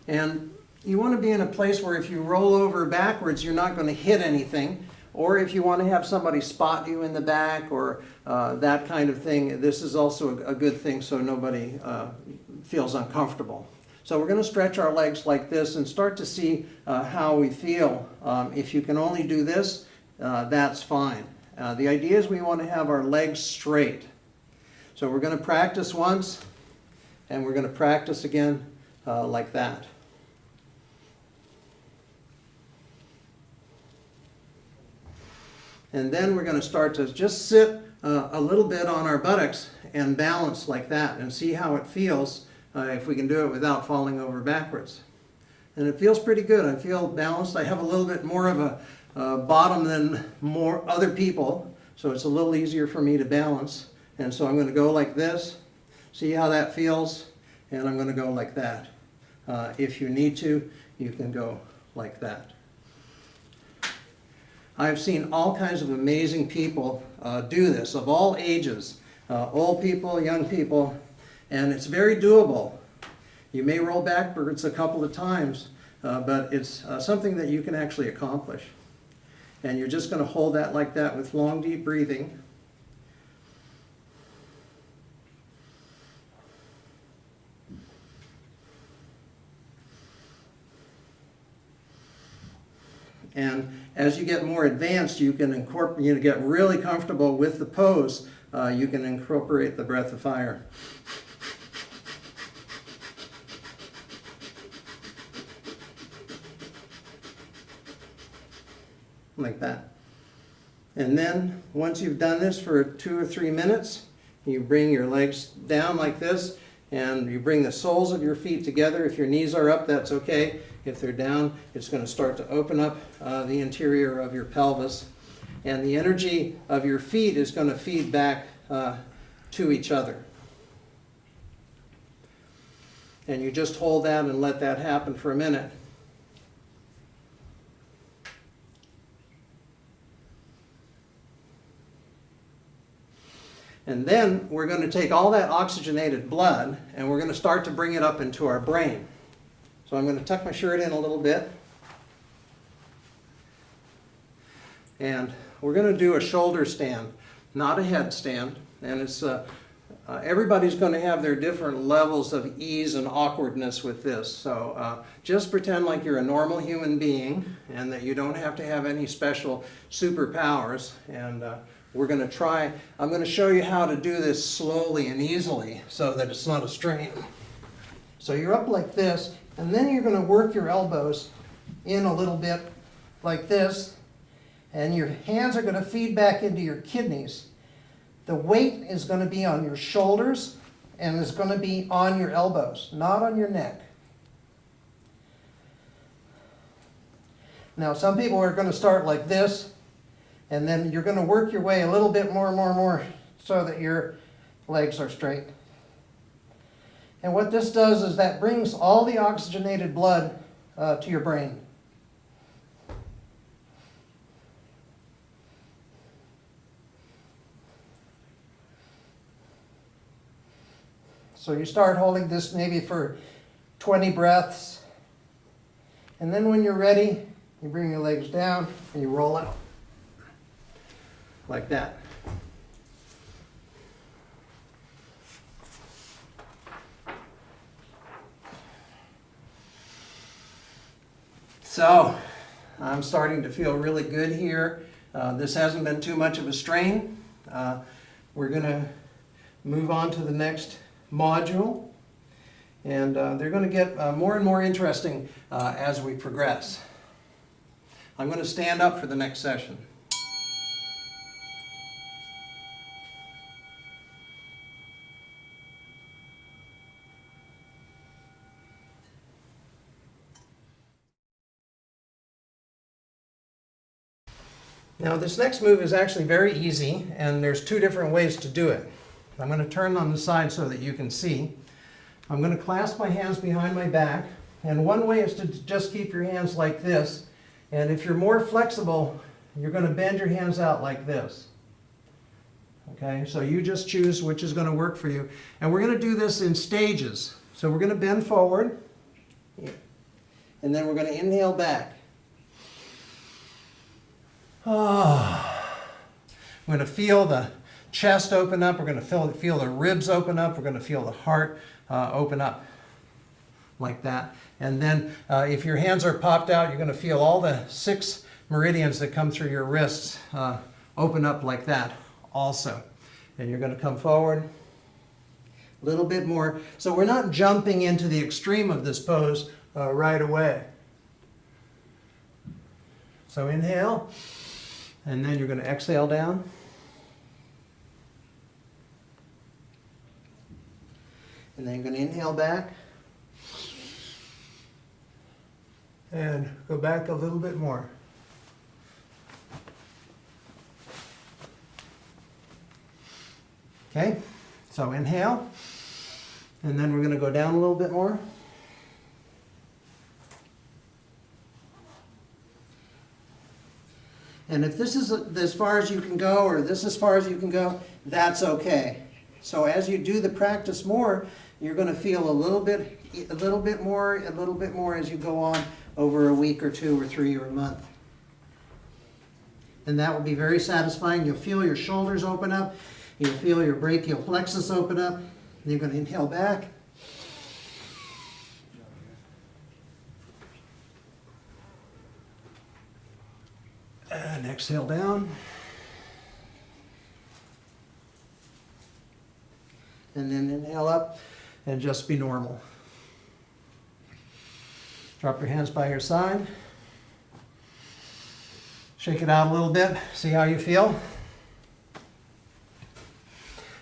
And you want to be in a place where if you roll over backwards, you're not going to hit anything. Or if you want to have somebody spot you in the back or that kind of thing, this is also a good thing so nobody feels uncomfortable. So we're going to stretch our legs like this and start to see how we feel. If you can only do this, that's fine. The idea is we want to have our legs straight. So we're going to practice once, and we're going to practice again like that. And then we're going to start to just sit a little bit on our buttocks and balance like that and see how it feels if we can do it without falling over backwards. And it feels pretty good. I feel balanced. I have a little bit more of a bottom than more other people, so it's a little easier for me to balance. And so I'm going to go like this, see how that feels, and I'm going to go like that. If you need to, you can go like that. I've seen all kinds of amazing people do this, of all ages, old people, young people, and it's very doable. You may roll backwards a couple of times, but it's something that you can actually accomplish. And you're just going to hold that like that with long, deep breathing. And as you get more advanced, you can get really comfortable with the pose. You can incorporate the breath of fire. Like that. And then once you've done this for 2 or 3 minutes, you bring your legs down like this, and you bring the soles of your feet together. If your knees are up, that's okay. If they're down, it's going to start to open up the interior of your pelvis. And the energy of your feet is going to feed back to each other. And you just hold that and let that happen for a minute. And then we're going to take all that oxygenated blood and we're going to start to bring it up into our brain. So I'm going to tuck my shirt in a little bit. And we're going to do a shoulder stand, not a headstand. And it's Everybody's going to have their different levels of ease and awkwardness with this. So just pretend like you're a normal human being and that you don't have to have any special superpowers. And we're going to try, I'm going to show you how to do this slowly and easily so that it's not a strain. So you're up like this, and then you're going to work your elbows in a little bit like this, and your hands are going to feed back into your kidneys. The weight is going to be on your shoulders and is going to be on your elbows, not on your neck. Now, some people are going to start like this, and then you're going to work your way a little bit more so that your legs are straight. And what this does is that brings all the oxygenated blood to your brain. So you start holding this maybe for 20 breaths. And then when you're ready, you bring your legs down and you roll out. Like that. So, I'm starting to feel really good here. This hasn't been too much of a strain. We're going to move on to the next module, and they're going to get more and more interesting as we progress. I'm going to stand up for the next session. Now this next move is actually very easy, and there's two different ways to do it. I'm going to turn on the side so that you can see. I'm going to clasp my hands behind my back, and one way is to just keep your hands like this, and if you're more flexible, you're going to bend your hands out like this. Okay, so you just choose which is going to work for you. And we're going to do this in stages. So we're going to bend forward, and then we're going to inhale back. I'm going to feel the chest open up. We're going to feel the ribs open up. We're going to feel the heart open up like that. And then if your hands are popped out, you're going to feel all the 6 meridians that come through your wrists open up like that also. And you're going to come forward a little bit more. So we're not jumping into the extreme of this pose right away. So inhale. And then you're going to exhale down. And then you're going to inhale back. And go back a little bit more. Okay, so inhale. And then we're going to go down a little bit more. And if this is as far as you can go, or this is as far as you can go, that's okay. So as you do the practice more, you're going to feel a little bit more as you go on over a week or 2 or 3 or a month. And that will be very satisfying. You'll feel your shoulders open up. You'll feel your brachial plexus open up. You're going to inhale back. And exhale down. And then inhale up and just be normal. Drop your hands by your side. Shake it out a little bit. See how you feel.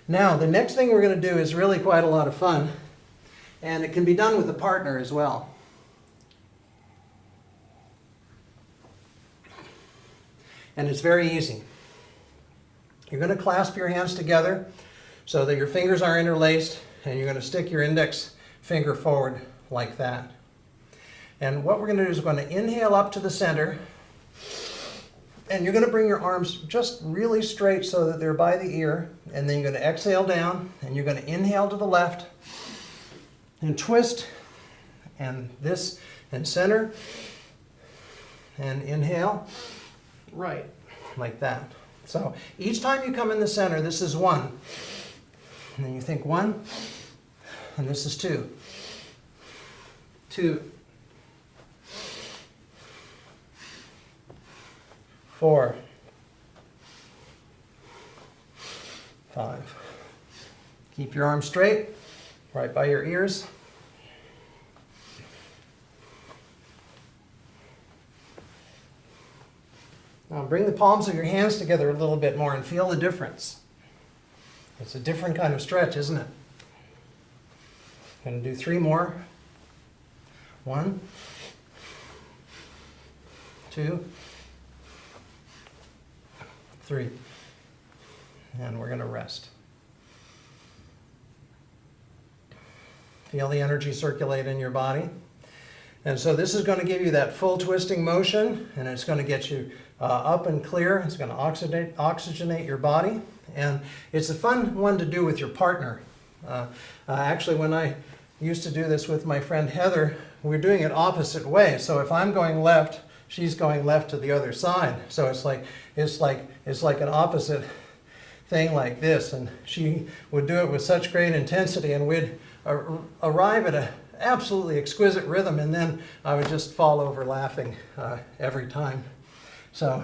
Now, the next thing we're going to do is really quite a lot of fun. And it can be done with a partner as well. And it's very easy. You're going to clasp your hands together so that your fingers are interlaced, and you're going to stick your index finger forward like that. And what we're going to do is we're going to inhale up to the center, and you're going to bring your arms just really straight so that they're by the ear, and then you're going to exhale down, and you're going to inhale to the left, and twist, and this, and center, and inhale. Right, like that. So each time you come in the center, this is 1. And then you think 1, and this is 2. 2. 4. 5. Keep your arms straight, right by your ears. Now bring the palms of your hands together a little bit more and feel the difference. It's a different kind of stretch, isn't it? Going to do 3 more. 1, 2, 3. And we're going to rest. Feel the energy circulate in your body. And so this is going to give you that full twisting motion, and it's going to get you up and clear. It's going to oxygenate your body. And it's a fun one to do with your partner. Actually, when I used to do this with my friend Heather, we're doing it opposite way. So if I'm going left, she's going left to the other side. So it's like an opposite thing like this. And she would do it with such great intensity, and we'd arrive at an absolutely exquisite rhythm, and then I would just fall over laughing every time. So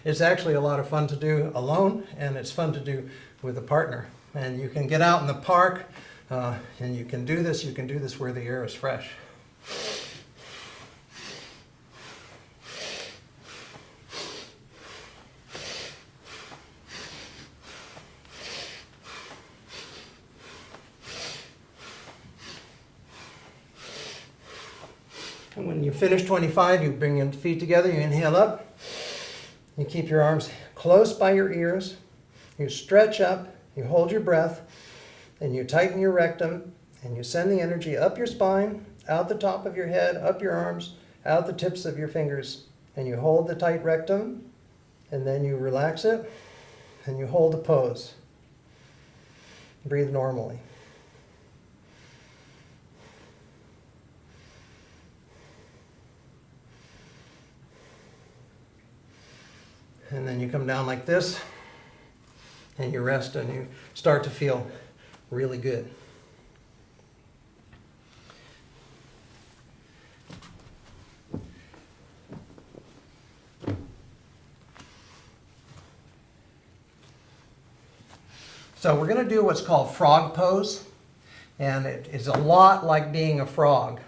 it's actually a lot of fun to do alone, and it's fun to do with a partner. And you can get out in the park, and you can do this where the air is fresh. And when you finish 25, you bring your feet together, you inhale up, you keep your arms close by your ears, you stretch up, you hold your breath, and you tighten your rectum, and you send the energy up your spine, out the top of your head, up your arms, out the tips of your fingers, and you hold the tight rectum, and then you relax it, and you hold the pose. Breathe normally. And then you come down like this, and you rest, and you start to feel really good. So we're going to do what's called frog pose, and it is a lot like being a frog.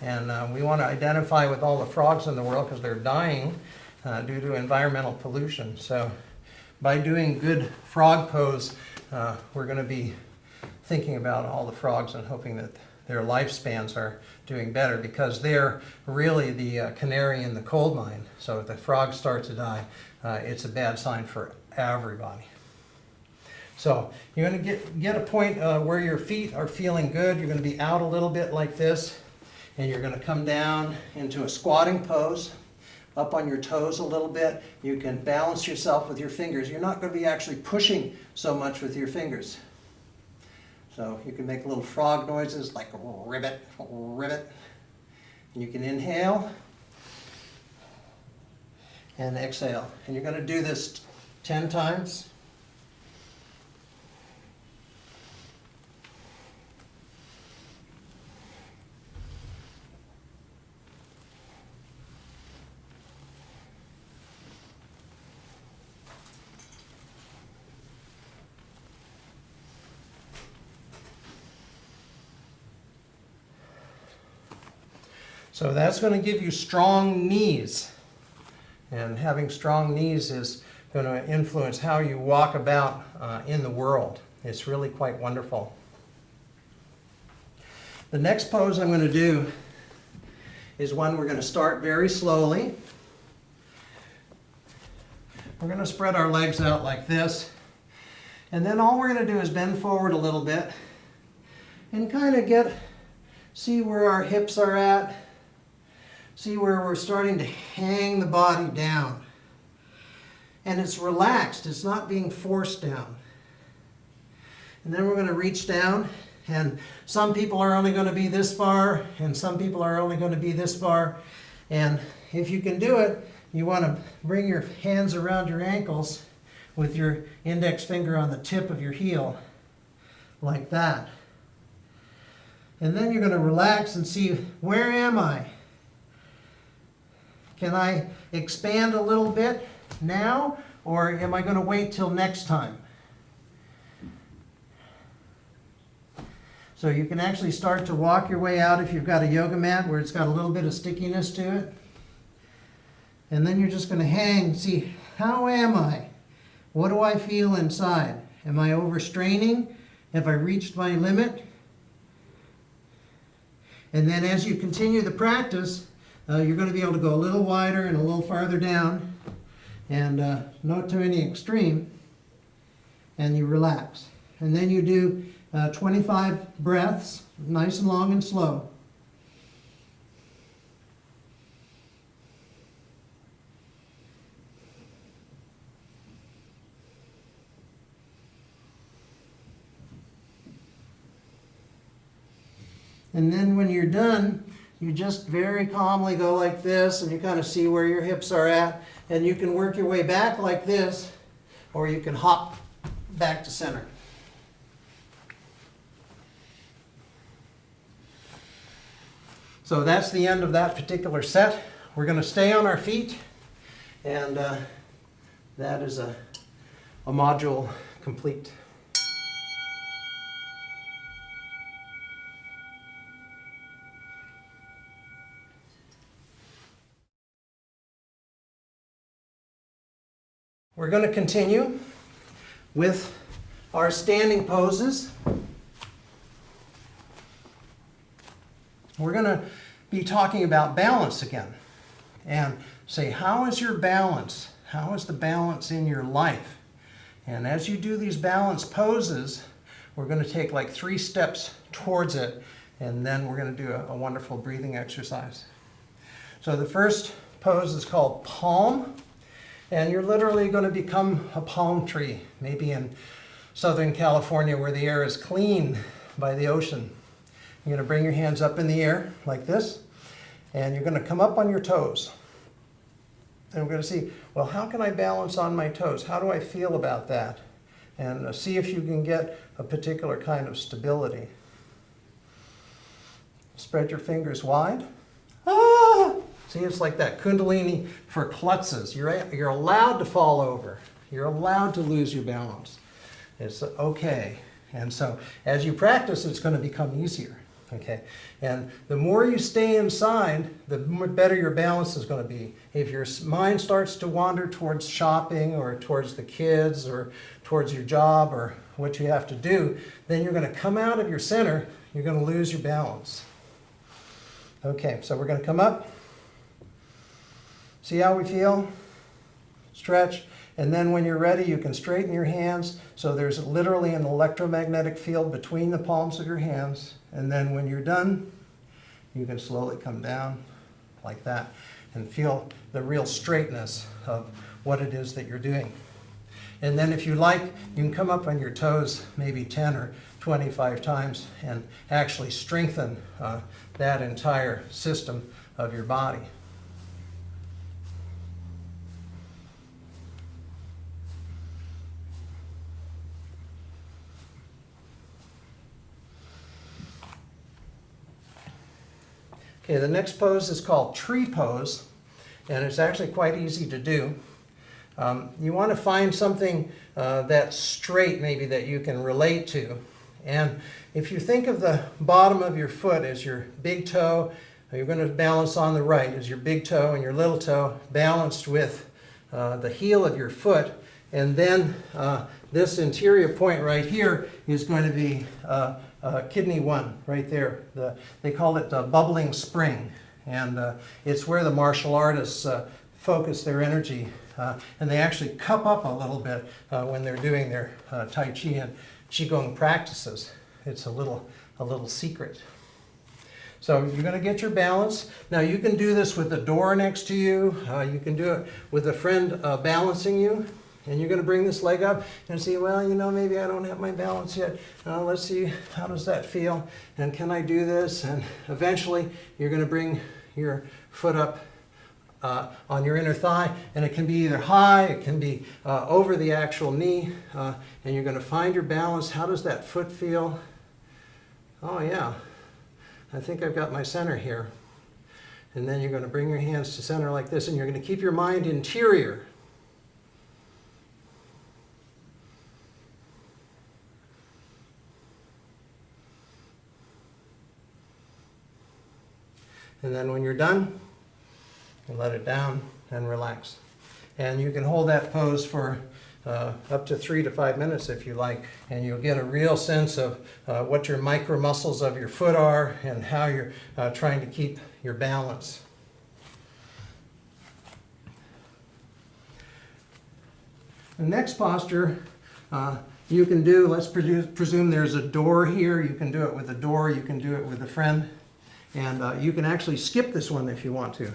And we want to identify with all the frogs in the world because they're dying due to environmental pollution. So by doing good frog pose, we're going to be thinking about all the frogs and hoping that their lifespans are doing better, because they're really the canary in the coal mine. So if the frogs start to die, it's a bad sign for everybody. So you're going to get a point where your feet are feeling good. You're going to be out a little bit like this, and you're going to come down into a squatting pose, up on your toes a little bit. You can balance yourself with your fingers. You're not going to be actually pushing so much with your fingers. So you can make little frog noises like ribbit, ribbit. And you can inhale and exhale. And you're going to do this 10 times. So that's going to give you strong knees. And having strong knees is going to influence how you walk about in the world. It's really quite wonderful. The next pose I'm going to do is one we're going to start very slowly. We're going to spread our legs out like this. And then all we're going to do is bend forward a little bit and kind of see where our hips are at. See where we're starting to hang the body down. And it's relaxed, it's not being forced down. And then we're going to reach down, and some people are only going to be this far, and some people are only going to be this far. And if you can do it, you want to bring your hands around your ankles with your index finger on the tip of your heel, like that. And then you're going to relax and see, where am I? Can I expand a little bit now, or am I going to wait till next time? So you can actually start to walk your way out if you've got a yoga mat where it's got a little bit of stickiness to it. And then you're just going to hang, see, how am I? What do I feel inside? Am I overstraining? Have I reached my limit? And then as you continue the practice, you're going to be able to go a little wider and a little farther down, and not to any extreme, and you relax. And then you do 25 breaths, nice and long and slow. And then when you're done, you just very calmly go like this, and you kind of see where your hips are at, and you can work your way back like this, or you can hop back to center. So that's the end of that particular set. We're going to stay on our feet, and that is a module complete. We're going to continue with our standing poses. We're going to be talking about balance again, and say, how is your balance? How is the balance in your life? And as you do these balance poses, we're going to take like 3 steps towards it, and then we're going to do a wonderful breathing exercise. So the first pose is called palm. And you're literally going to become a palm tree, maybe in Southern California where the air is clean by the ocean. You're going to bring your hands up in the air like this, and you're going to come up on your toes. And we're going to see, well, how can I balance on my toes? How do I feel about that? And see if you can get a particular kind of stability. Spread your fingers wide. Ah! See, it's like that Kundalini for Klutzes. You're allowed to fall over. You're allowed to lose your balance. It's okay. And so as you practice, it's going to become easier. Okay? And the more you stay inside, the better your balance is going to be. If your mind starts to wander towards shopping or towards the kids or towards your job or what you have to do, then you're going to come out of your center. You're going to lose your balance. Okay, so we're going to come up. See how we feel? Stretch. And then when you're ready, you can straighten your hands. So there's literally an electromagnetic field between the palms of your hands. And then when you're done, you can slowly come down like that and feel the real straightness of what it is that you're doing. And then if you like, you can come up on your toes maybe 10 or 25 times and actually strengthen that entire system of your body. Okay, the next pose is called tree pose, and it's actually quite easy to do. You want to find something that's straight, maybe, that you can relate to. And if you think of the bottom of your foot as your big toe, you're going to balance on the right as your big toe and your little toe balanced with the heel of your foot. And then this interior point right here is going to be kidney 1 right there. They call it the bubbling spring. And it's where the martial artists focus their energy. And they actually cup up a little bit when they're doing their Tai Chi and Qigong practices. It's a little secret. So you're going to get your balance. Now you can do this with a door next to you. You can do it with a friend balancing you. And you're going to bring this leg up and see, well, you know, maybe I don't have my balance yet. Let's see, how does that feel? And can I do this? And eventually you're going to bring your foot up on your inner thigh, and it can be either high, it can be over the actual knee, and you're going to find your balance. How does that foot feel? Oh yeah, I think I've got my center here. And then you're going to bring your hands to center like this, and you're going to keep your mind interior. And then when you're done, you let it down and relax. And you can hold that pose for up to 3 to 5 minutes if you like, and you'll get a real sense of what your micro muscles of your foot are and how you're trying to keep your balance. The next posture you can do, let's presume there's a door here. You can do it with a door, you can do it with a friend, and you can actually skip this one if you want to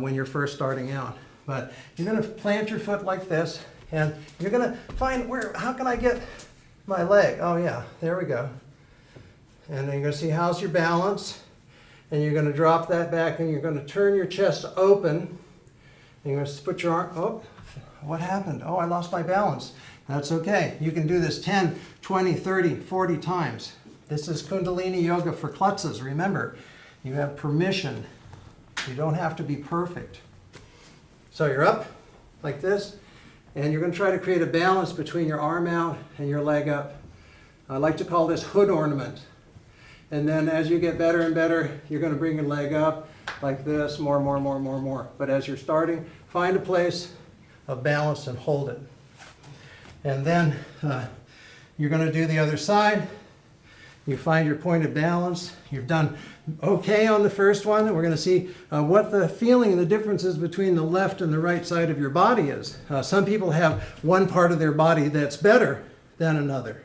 when you're first starting out. But you're going to plant your foot like this, and you're going to find how can I get my leg? Oh yeah, there we go. And then you're going to see how's your balance, and you're going to drop that back, and you're going to turn your chest open, and you're going to put your arm, oh, what happened? Oh, I lost my balance. That's okay. You can do this 10, 20, 30, 40 times. This is Kundalini yoga for Klutzes. Remember, you have permission. You don't have to be perfect. So you're up like this, and you're going to try to create a balance between your arm out and your leg up. I like to call this hood ornament. And then as you get better and better, you're going to bring your leg up like this, more. But as you're starting, find a place of balance and hold it. And then you're going to do the other side. You find your point of balance. You've done okay on the first one, and we're going to see what the feeling and the differences between the left and the right side of your body is. Some people have one part of their body that's better than another,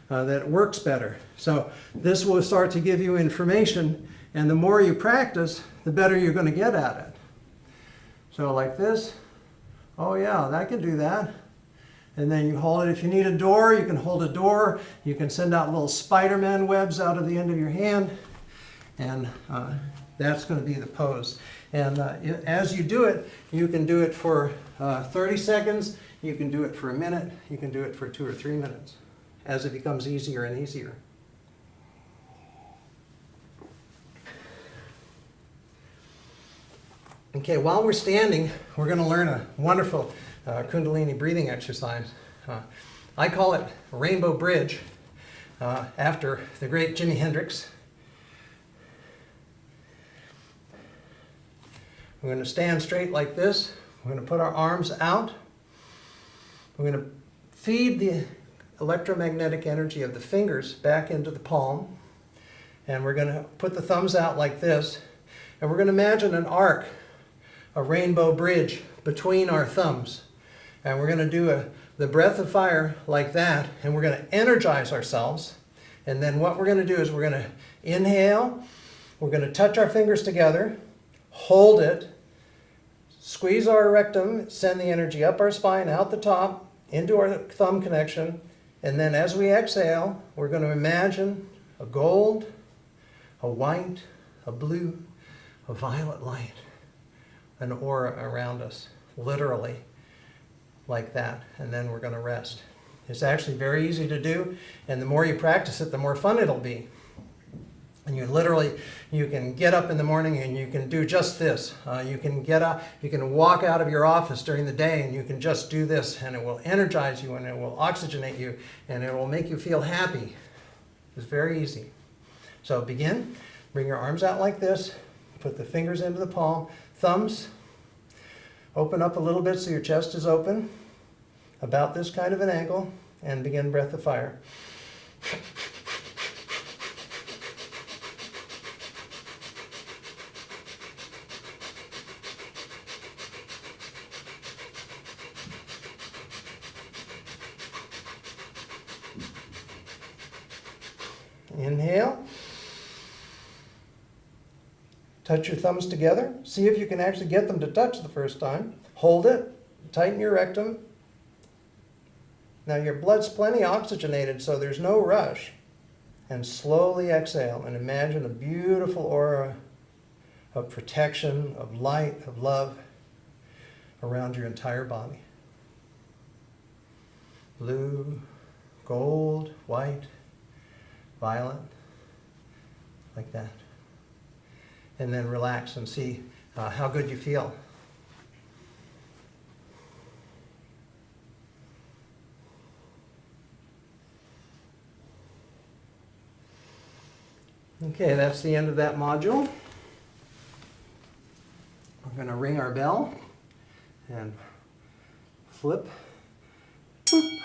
that works better. So this will start to give you information, and the more you practice, the better you're going to get at it. So like this. Oh yeah, I can do that. And then you hold it. If you need a door, you can hold a door. You can send out little Spider-Man webs out of the end of your hand. And that's going to be the pose. And as you do it, you can do it for 30 seconds. You can do it for a minute. You can do it for 2 or 3 minutes as it becomes easier and easier. Okay, while we're standing, we're going to learn a wonderful Kundalini breathing exercise. I call it Rainbow Bridge, after the great Jimi Hendrix. We're going to stand straight like this. We're going to put our arms out. We're going to feed the electromagnetic energy of the fingers back into the palm. And we're going to put the thumbs out like this. And we're going to imagine an arc, a rainbow bridge between our thumbs. And we're going to do the breath of fire like that, and we're going to energize ourselves. And then what we're going to do is we're going to inhale, we're going to touch our fingers together, hold it, squeeze our rectum, send the energy up our spine, out the top, into our thumb connection, and then as we exhale, we're going to imagine a gold, a white, a blue, a violet light, an aura around us, literally. Like that, and then we're going to rest. It's actually very easy to do, and the more you practice it, the more fun it'll be. And you can get up in the morning and you can do just this. You can get up, you can walk out of your office during the day and you can just do this, and it will energize you and it will oxygenate you and it will make you feel happy. It's very easy. So begin, bring your arms out like this, put the fingers into the palm, thumbs, open up a little bit so your chest is open, about this kind of an angle, and begin breath of fire. Inhale. Touch your thumbs together. See if you can actually get them to touch the first time. Hold it. Tighten your rectum. Now your blood's plenty oxygenated, so there's no rush. And slowly exhale and imagine a beautiful aura of protection, of light, of love around your entire body. Blue, gold, white, violet, like that. And then relax and see how good you feel. Okay, that's the end of that module. We're going to ring our bell and flip. Boop.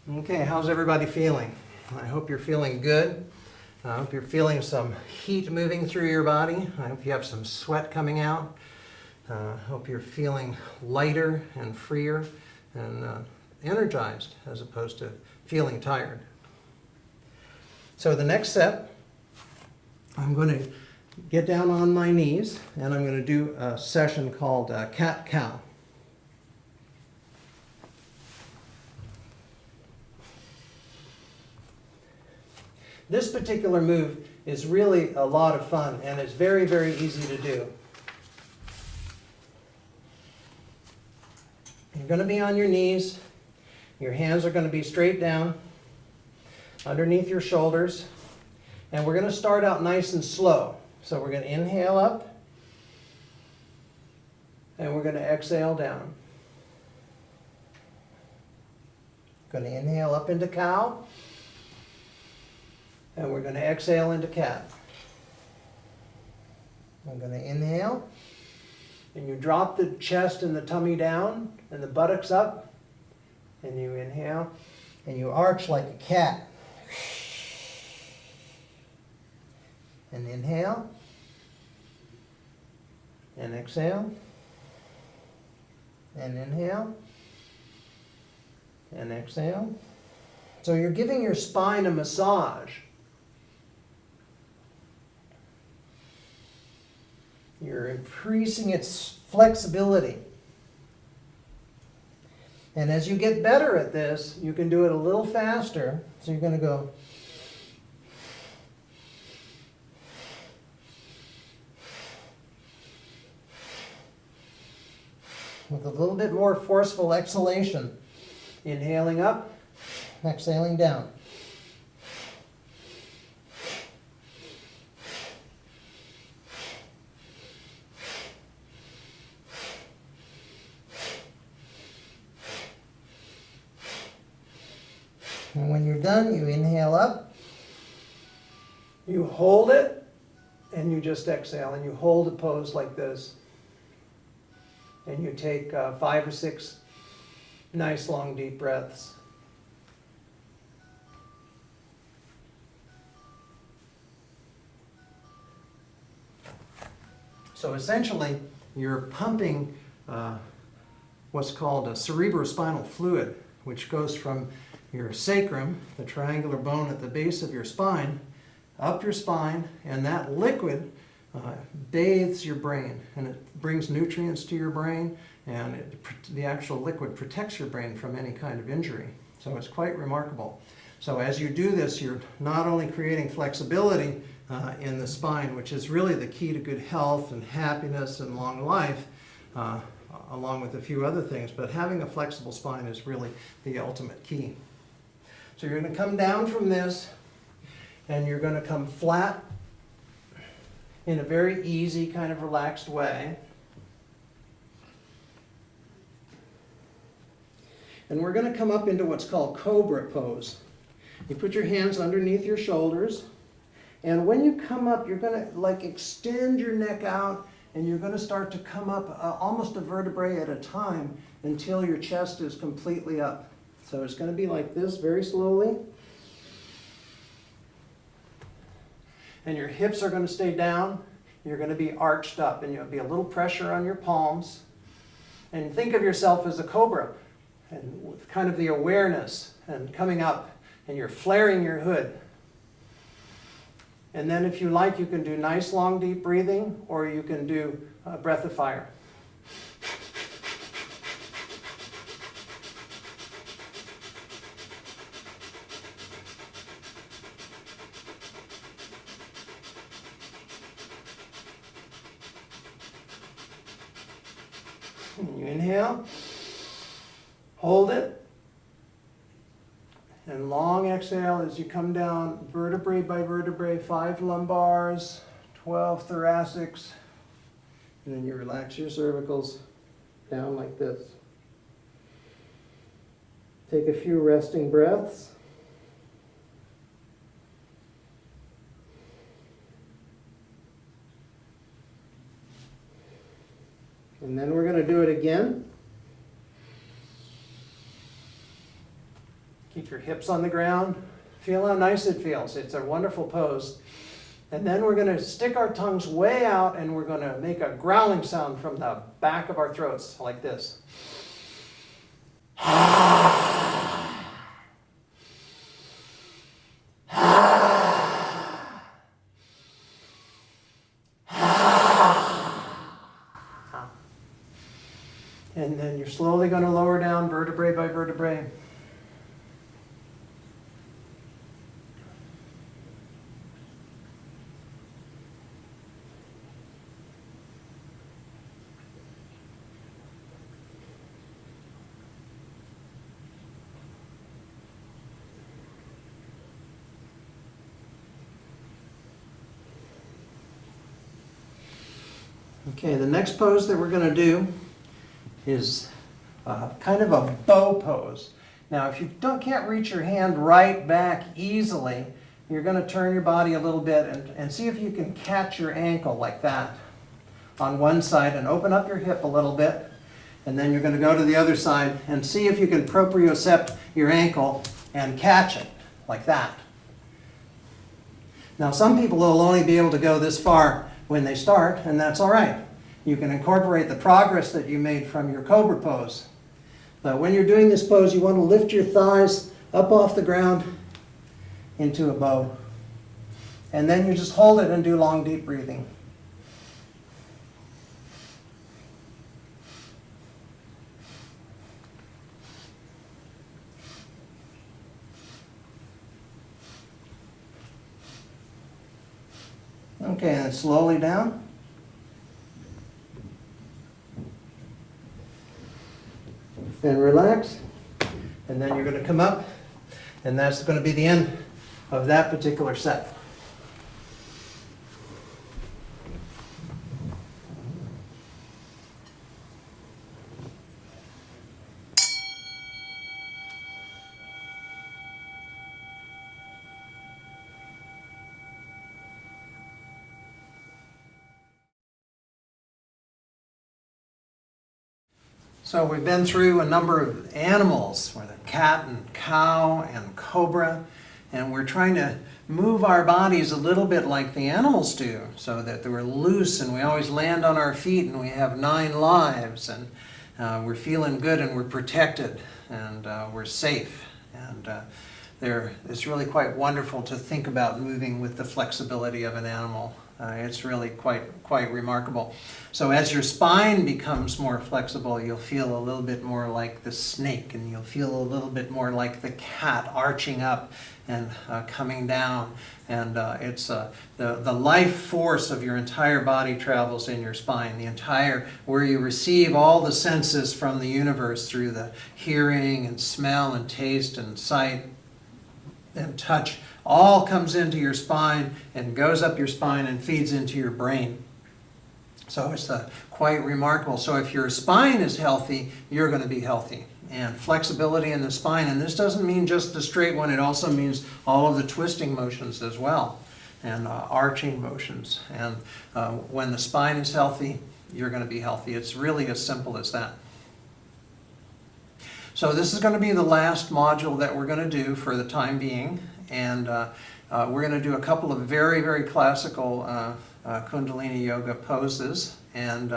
Okay, how's everybody feeling? I hope you're feeling good. I hope you're feeling some heat moving through your body. I hope you have some sweat coming out. I hope you're feeling lighter and freer and energized as opposed to feeling tired. So the next step, I'm going to get down on my knees and I'm going to do a session called cat-cow. This particular move is really a lot of fun and it's very, very easy to do. You're going to be on your knees. Your hands are going to be straight down underneath your shoulders. And we're going to start out nice and slow. So we're going to inhale up and we're going to exhale down. Going to inhale up into cow. And we're going to exhale into cat. I'm going to inhale. And you drop the chest and the tummy down and the buttocks up. And you inhale. And you arch like a cat. And inhale. And exhale. And inhale. And exhale. So you're giving your spine a massage. You're increasing its flexibility. And as you get better at this, you can do it a little faster. So you're going to go. With a little bit more forceful exhalation. Inhaling up, exhaling down. And when you're done, you inhale up, you hold it, and you just exhale. And you hold the pose like this. And you take 5 or 6 nice long deep breaths. So essentially, you're pumping what's called a cerebrospinal fluid, which goes from your sacrum, the triangular bone at the base of your spine, up your spine, and that liquid bathes your brain, and it brings nutrients to your brain, and the actual liquid protects your brain from any kind of injury. So it's quite remarkable. So as you do this, you're not only creating flexibility in the spine, which is really the key to good health and happiness and long life, along with a few other things, but having a flexible spine is really the ultimate key. So you're going to come down from this, and you're going to come flat in a very easy, kind of relaxed way. And we're going to come up into what's called cobra pose. You put your hands underneath your shoulders, and when you come up, you're going to like extend your neck out, and you're going to start to come up almost a vertebrae at a time until your chest is completely up. So it's going to be like this, very slowly. And your hips are going to stay down. You're going to be arched up, and there'll be a little pressure on your palms. And think of yourself as a cobra, and with kind of the awareness and coming up, and you're flaring your hood. And then if you like, you can do nice long deep breathing, or you can do breath of fire. And you inhale, hold it, and long exhale as you come down vertebrae by vertebrae, 5 lumbars, 12 thoracics, and then you relax your cervicals down like this. Take a few resting breaths. And then we're going to do it again. Keep your hips on the ground. Feel how nice it feels. It's a wonderful pose. And then we're going to stick our tongues way out, and we're going to make a growling sound from the back of our throats, like this. And then you're slowly going to lower down vertebrae by vertebrae. Okay, the next pose that we're going to do is kind of a bow pose. Now, if you can't reach your hand right back easily, you're going to turn your body a little bit and see if you can catch your ankle like that on one side and open up your hip a little bit. And then you're going to go to the other side and see if you can propriocept your ankle and catch it like that. Now, some people will only be able to go this far when they start, and that's all right. You can incorporate the progress that you made from your cobra pose. But when you're doing this pose, you want to lift your thighs up off the ground into a bow. And then you just hold it and do long, deep breathing. Okay, and then slowly down. And relax. And then you're going to come up, and that's going to be the end of that particular set. So we've been through a number of animals, where the cat and cow and cobra, and we're trying to move our bodies a little bit like the animals do, so that we're loose and we always land on our feet and we have 9 lives, and we're feeling good and we're protected and we're safe. And it's really quite wonderful to think about moving with the flexibility of an animal. It's really quite remarkable. So as your spine becomes more flexible, you'll feel a little bit more like the snake, and you'll feel a little bit more like the cat, arching up and coming down. And it's the life force of your entire body travels in your spine, where you receive all the senses from the universe through the hearing and smell and taste and sight and touch. All comes into your spine and goes up your spine and feeds into your brain. So it's quite remarkable. So if your spine is healthy, you're going to be healthy. And flexibility in the spine, and this doesn't mean just the straight one, it also means all of the twisting motions as well, and arching motions. And when the spine is healthy, you're going to be healthy. It's really as simple as that. So this is going to be the last module that we're going to do for the time being. And we're going to do a couple of very, very classical Kundalini yoga poses. And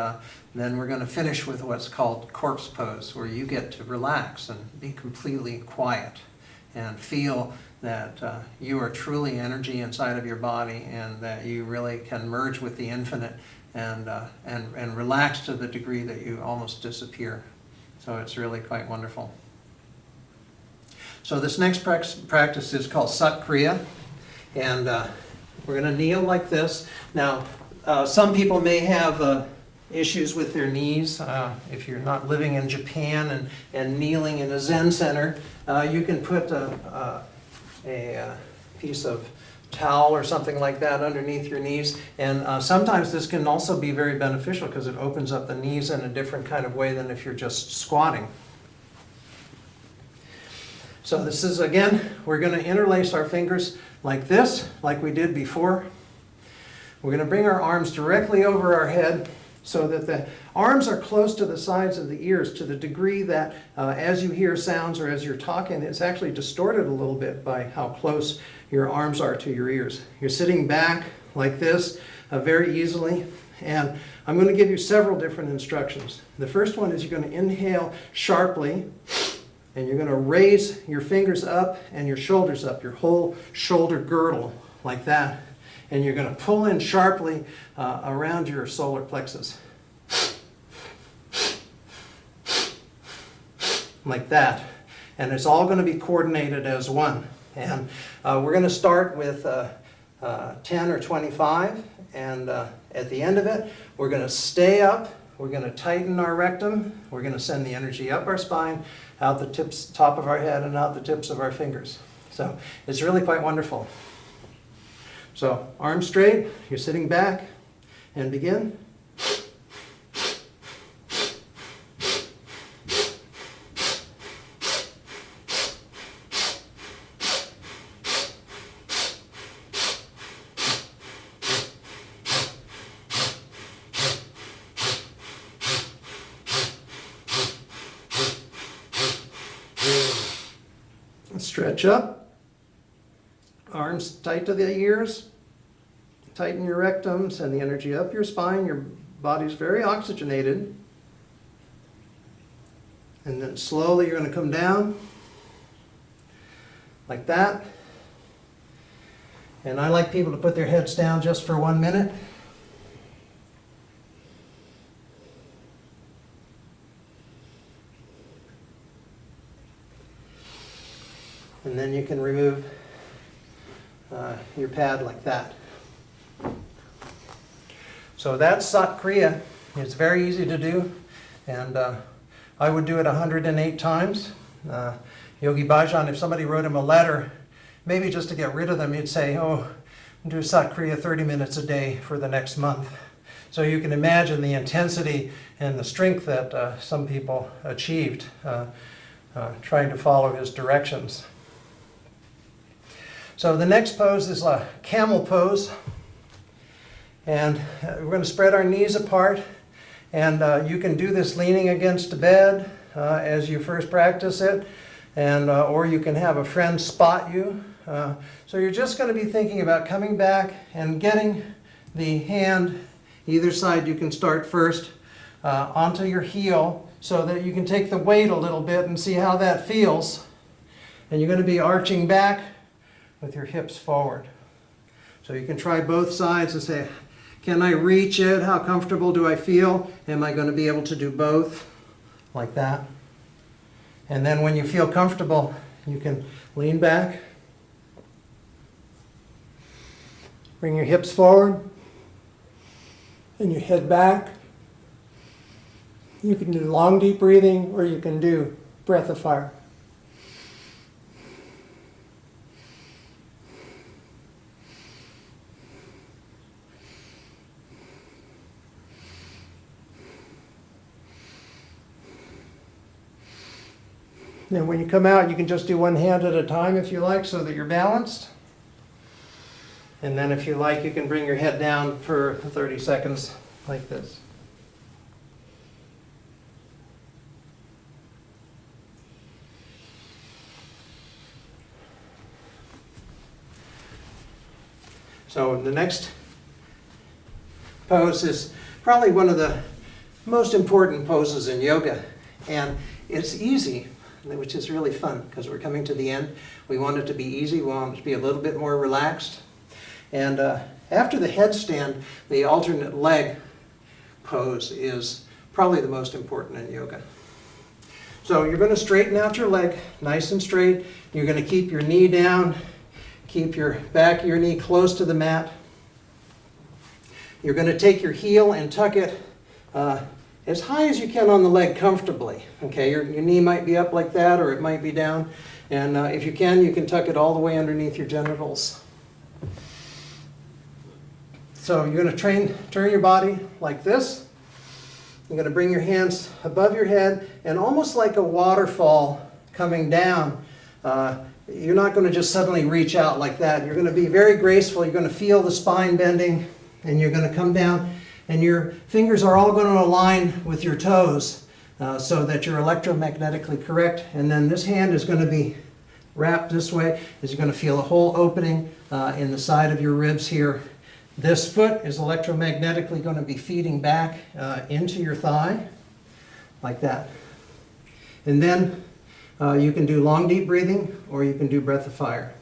then we're going to finish with what's called corpse pose, where you get to relax and be completely quiet and feel that you are truly energy inside of your body, and that you really can merge with the infinite and relax to the degree that you almost disappear. So it's really quite wonderful. So this next practice is called Sat Kriya, and we're going to kneel like this. Now, some people may have issues with their knees. If you're not living in Japan and kneeling in a Zen center, you can put a piece of towel or something like that underneath your knees. And sometimes this can also be very beneficial because it opens up the knees in a different kind of way than if you're just squatting. So this is, again, we're going to interlace our fingers like this, like we did before. We're going to bring our arms directly over our head so that the arms are close to the sides of the ears, to the degree that as you hear sounds or as you're talking, it's actually distorted a little bit by how close your arms are to your ears. You're sitting back like this very easily, and I'm going to give you several different instructions. The first one is you're going to inhale sharply, and you're going to raise your fingers up and your shoulders up, your whole shoulder girdle like that. And you're going to pull in sharply around your solar plexus. Like that. And it's all going to be coordinated as one. And we're going to start with 10 or 25. And at the end of it, we're going to stay up. We're going to tighten our rectum. We're going to send the energy up our spine, out the top of our head, and out the tips of our fingers. So it's really quite wonderful. So arms straight, you're sitting back, and begin. Stretch up, arms tight to the ears, tighten your rectum, send the energy up your spine, your body's very oxygenated. And then slowly you're going to come down, like that. And I like people to put their heads down just for 1 minute. And then you can remove your pad like that. So that's Sat Kriya. It's very easy to do, and I would do it 108 times. Yogi Bhajan, if somebody wrote him a letter, maybe just to get rid of them, you'd say, oh, do Sat Kriya 30 minutes a day for the next month. So you can imagine the intensity and the strength that some people achieved trying to follow his directions. So the next pose is a camel pose. And we're going to spread our knees apart. And you can do this leaning against a bed as you first practice it. And, or you can have a friend spot you. So you're just going to be thinking about coming back and getting the hand, either side you can start first, onto your heel so that you can take the weight a little bit and see how that feels. And you're going to be arching back with your hips forward. So you can try both sides and say, can I reach it? How comfortable do I feel? Am I going to be able to do both? Like that. And then when you feel comfortable, you can lean back. Bring your hips forward. And your head back. You can do long, deep breathing, or you can do breath of fire. Then when you come out, you can just do one hand at a time if you like, so that you're balanced. And then if you like, you can bring your head down for 30 seconds like this. So the next pose is probably one of the most important poses in yoga. And it's easy. which is really fun because we're coming to the end. We want it to be easy. We want it to be a little bit more relaxed. And after the headstand, the alternate leg pose is probably the most important in yoga. So you're going to straighten out your leg nice and straight. You're going to keep your knee down, keep your back of your knee close to the mat. You're going to take your heel and tuck it as high as you can on the leg comfortably. Okay, your knee might be up like that, or it might be down. And if you can tuck it all the way underneath your genitals. So you're going to turn your body like this. You're going to bring your hands above your head, and almost like a waterfall coming down. You're not going to just suddenly reach out like that. You're going to be very graceful. You're going to feel the spine bending, and you're going to come down, and your fingers are all going to align with your toes so that you're electromagnetically correct. And then this hand is going to be wrapped this way, as you're going to feel a whole opening in the side of your ribs here. This foot is electromagnetically going to be feeding back into your thigh, like that. And then you can do long, deep breathing, or you can do breath of fire.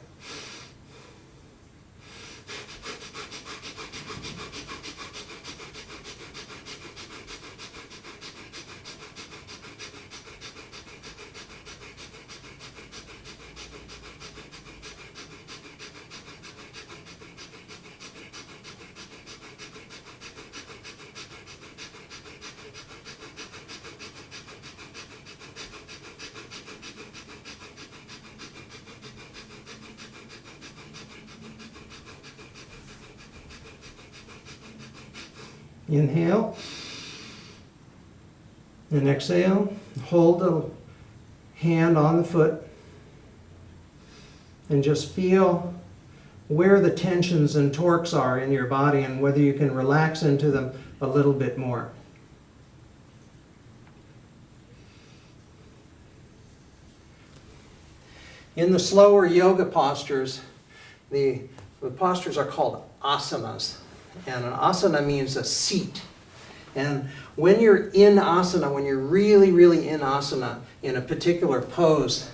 Inhale and exhale. Hold the hand on the foot and just feel where the tensions and torques are in your body and whether you can relax into them a little bit more. In the slower yoga postures, the postures are called asanas. And an asana means a seat. And when you're in asana, when you're really, really in asana in a particular pose,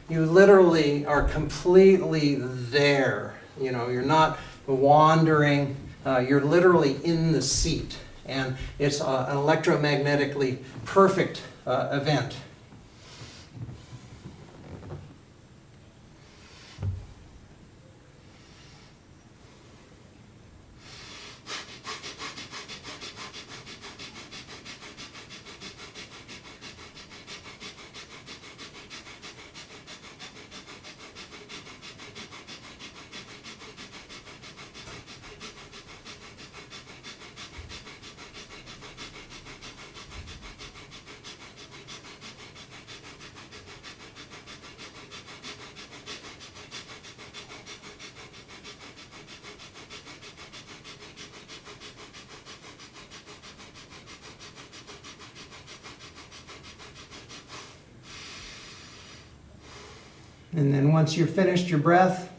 you literally are completely there. You know, you're not wandering. You're literally in the seat. And it's an electromagnetically perfect event. And then once you've finished your breath,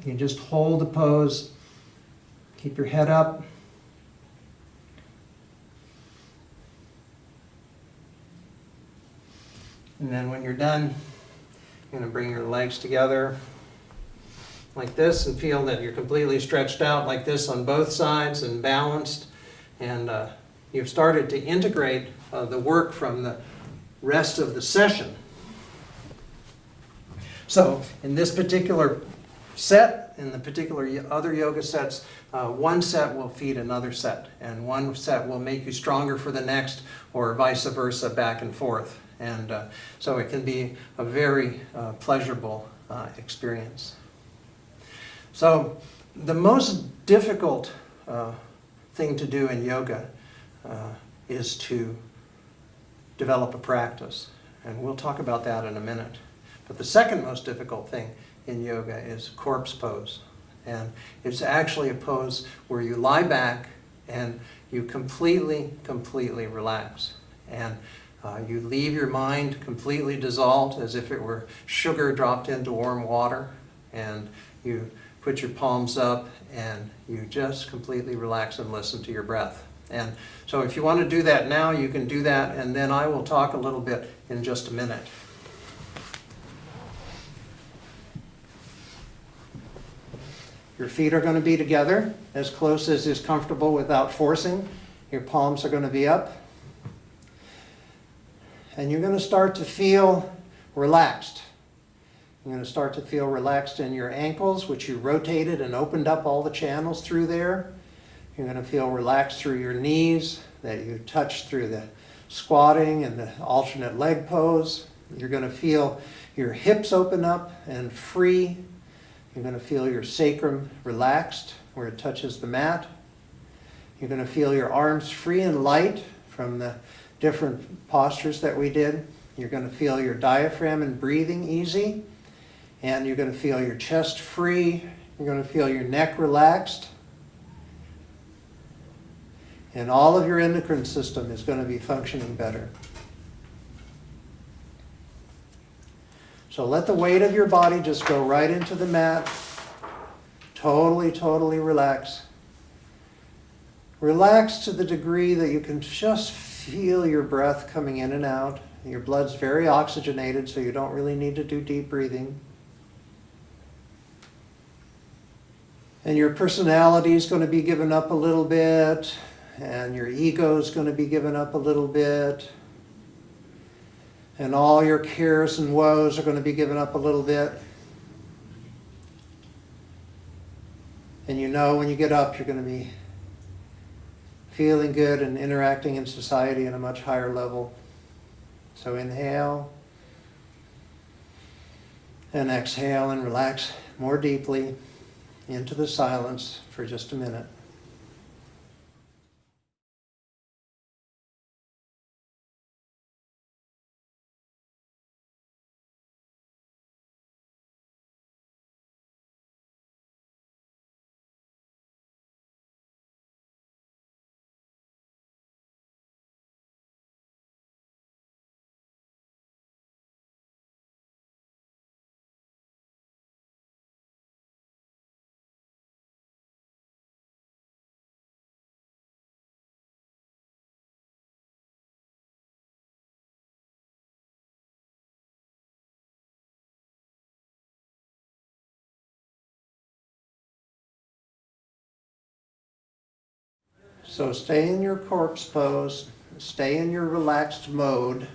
you just hold the pose, keep your head up. And then when you're done, you're going to bring your legs together like this and feel that you're completely stretched out like this on both sides and balanced. And you've started to integrate the work from the rest of the session. So in this particular set, in the particular other yoga sets, one set will feed another set, and one set will make you stronger for the next, or vice versa, back and forth. And so it can be a very pleasurable experience. So the most difficult thing to do in yoga is to develop a practice, and we'll talk about that in a minute. But the second most difficult thing in yoga is corpse pose. And it's actually a pose where you lie back and you completely relax. And you leave your mind completely dissolved as if it were sugar dropped into warm water. And you put your palms up and you just completely relax and listen to your breath. And so if you want to do that now, you can do that, and then I will talk a little bit in just a minute. Your feet are going to be together as close as is comfortable without forcing. Your palms are going to be up. And you're going to start to feel relaxed. You're going to start to feel relaxed in your ankles, which you rotated and opened up all the channels through there. You're going to feel relaxed through your knees that you touched through the squatting and the alternate leg pose. You're going to feel your hips open up and free. You're going to feel your sacrum relaxed where it touches the mat. You're going to feel your arms free and light from the different postures that we did. You're going to feel your diaphragm and breathing easy. And you're going to feel your chest free. You're going to feel your neck relaxed. And all of your endocrine system is going to be functioning better. So let the weight of your body just go right into the mat. Totally, totally relax. Relax to the degree that you can just feel your breath coming in and out. Your blood's very oxygenated, so you don't really need to do deep breathing. And your personality is going to be given up a little bit, and your ego is going to be given up a little bit, and all your cares and woes are going to be given up a little bit. And you know when you get up, you're going to be feeling good and interacting in society at a much higher level. So inhale and exhale and relax more deeply into the silence for just a minute. So stay in your corpse pose, stay in your relaxed mode.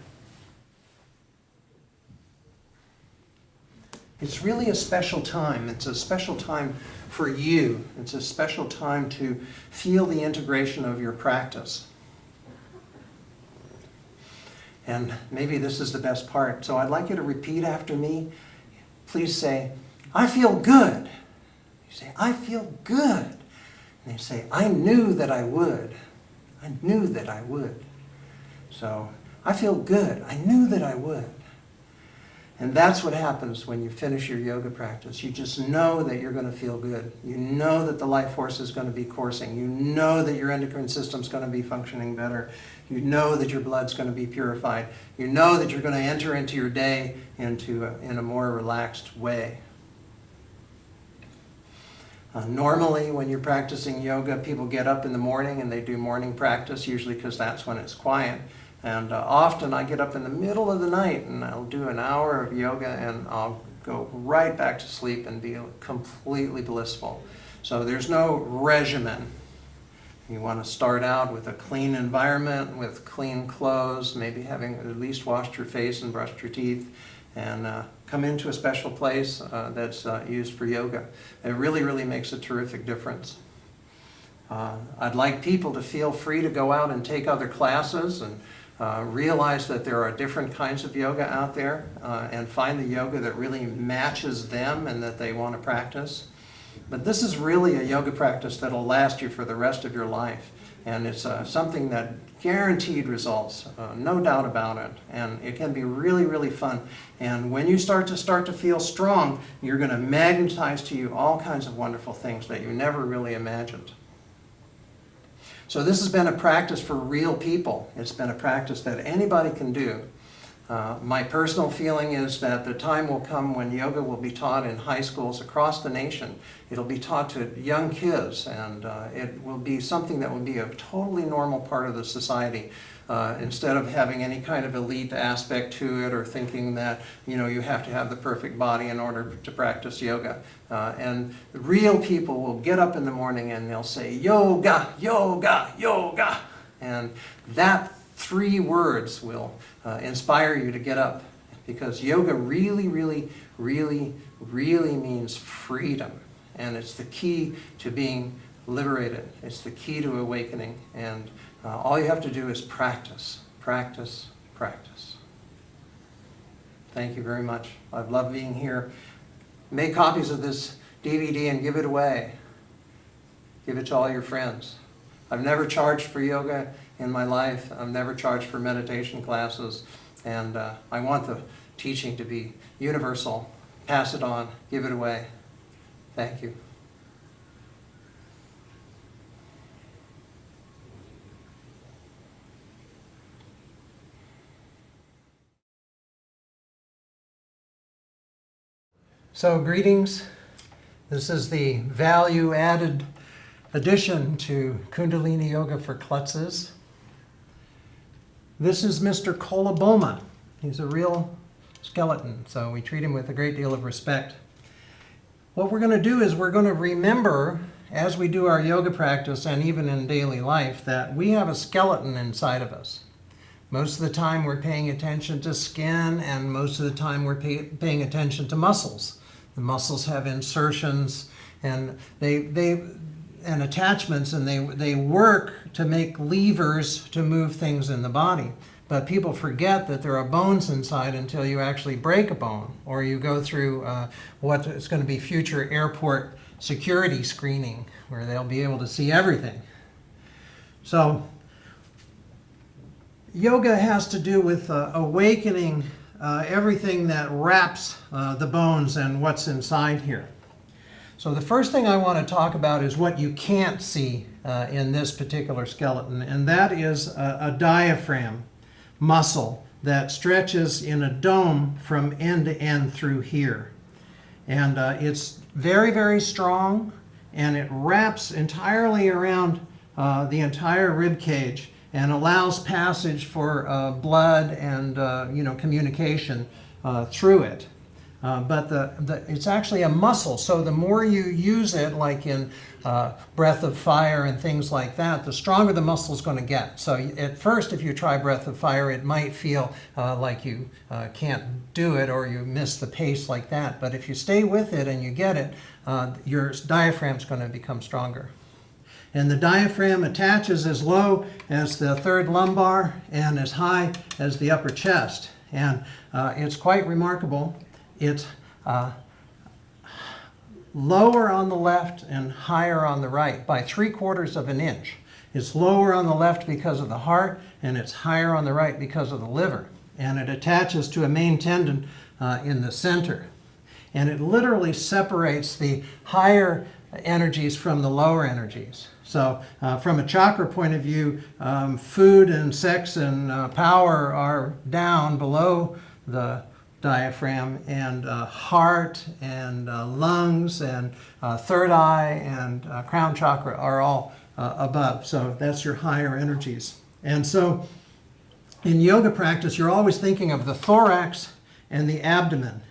It's really a special time. It's a special time for you. It's a special time to feel the integration of your practice. And maybe this is the best part. So I'd like you to repeat after me. Please say, I feel good. You say, I feel good. And they say, I knew that I would. I knew that I would. So, I feel good. I knew that I would. And that's what happens when you finish your yoga practice. You just know that you're going to feel good. You know that the life force is going to be coursing. You know that your endocrine system's going to be functioning better. You know that your blood's going to be purified. You know that you're going to enter into your day in a more relaxed way. Normally, when you're practicing yoga, people get up in the morning and they do morning practice, usually because that's when it's quiet. And often I get up in the middle of the night and I'll do an hour of yoga and I'll go right back to sleep and be completely blissful. So there's no regimen. You want to start out with a clean environment, with clean clothes, maybe having at least washed your face and brushed your teeth, and come into a special place that's used for yoga. It really, really makes a terrific difference. I'd like people to feel free to go out and take other classes and realize that there are different kinds of yoga out there and find the yoga that really matches them and that they want to practice. But this is really a yoga practice that'll last you for the rest of your life. And it's something that guaranteed results, no doubt about it. And it can be really, really fun. And when you start to feel strong, you're going to magnetize to you all kinds of wonderful things that you never really imagined. So this has been a practice for real people. It's been a practice that anybody can do. My personal feeling is that the time will come when yoga will be taught in high schools across the nation. It'll be taught to young kids, and it will be something that will be a totally normal part of the society. Instead of having any kind of elite aspect to it, or thinking that you have to have the perfect body in order to practice yoga. And real people will get up in the morning and they'll say, yoga, yoga, yoga. And that 3 words will inspire you to get up, because yoga really, really, really, really means freedom. And it's the key to being liberated. It's the key to awakening. And all you have to do is practice, practice, practice. Thank you very much. I've loved being here. Make copies of this DVD and give it away. Give it to all your friends. I've never charged for yoga in my life. I've never charged for meditation classes. And I want the teaching to be universal. Pass it on. Give it away. Thank you. So greetings. This is the value-added addition to Kundalini Yoga for Klutzes. This is Mr. Koloboma. He's a real skeleton, so we treat him with a great deal of respect. What we're going to do is we're going to remember, as we do our yoga practice and even in daily life, that we have a skeleton inside of us. Most of the time we're paying attention to skin, and most of the time we're paying attention to muscles. The muscles have insertions and and attachments, and they work to make levers to move things in the body. But people forget that there are bones inside until you actually break a bone, or you go through what is going to be future airport security screening, where they'll be able to see everything. So yoga has to do with awakening everything that wraps the bones and what's inside here. So the first thing I want to talk about is what you can't see in this particular skeleton, and that is a diaphragm muscle that stretches in a dome from end to end through here. And it's very, very strong, and it wraps entirely around the entire rib cage and allows passage for blood and communication through it. But it's actually a muscle, so the more you use it, like in breath of fire and things like that, the stronger the muscle is going to get. So at first, if you try breath of fire, it might feel like you can't do it, or you miss the pace like that. But if you stay with it and you get it, your diaphragm's going to become stronger. And the diaphragm attaches as low as the third lumbar and as high as the upper chest. And it's quite remarkable. It's lower on the left and higher on the right by 3/4 of an inch. It's lower on the left because of the heart, and it's higher on the right because of the liver. And it attaches to a main tendon in the center. And it literally separates the higher energies from the lower energies. So from a chakra point of view, food and sex and power are down below the diaphragm, and heart and lungs and third eye and crown chakra are all above. So that's your higher energies. And so in yoga practice, you're always thinking of the thorax and the abdomen.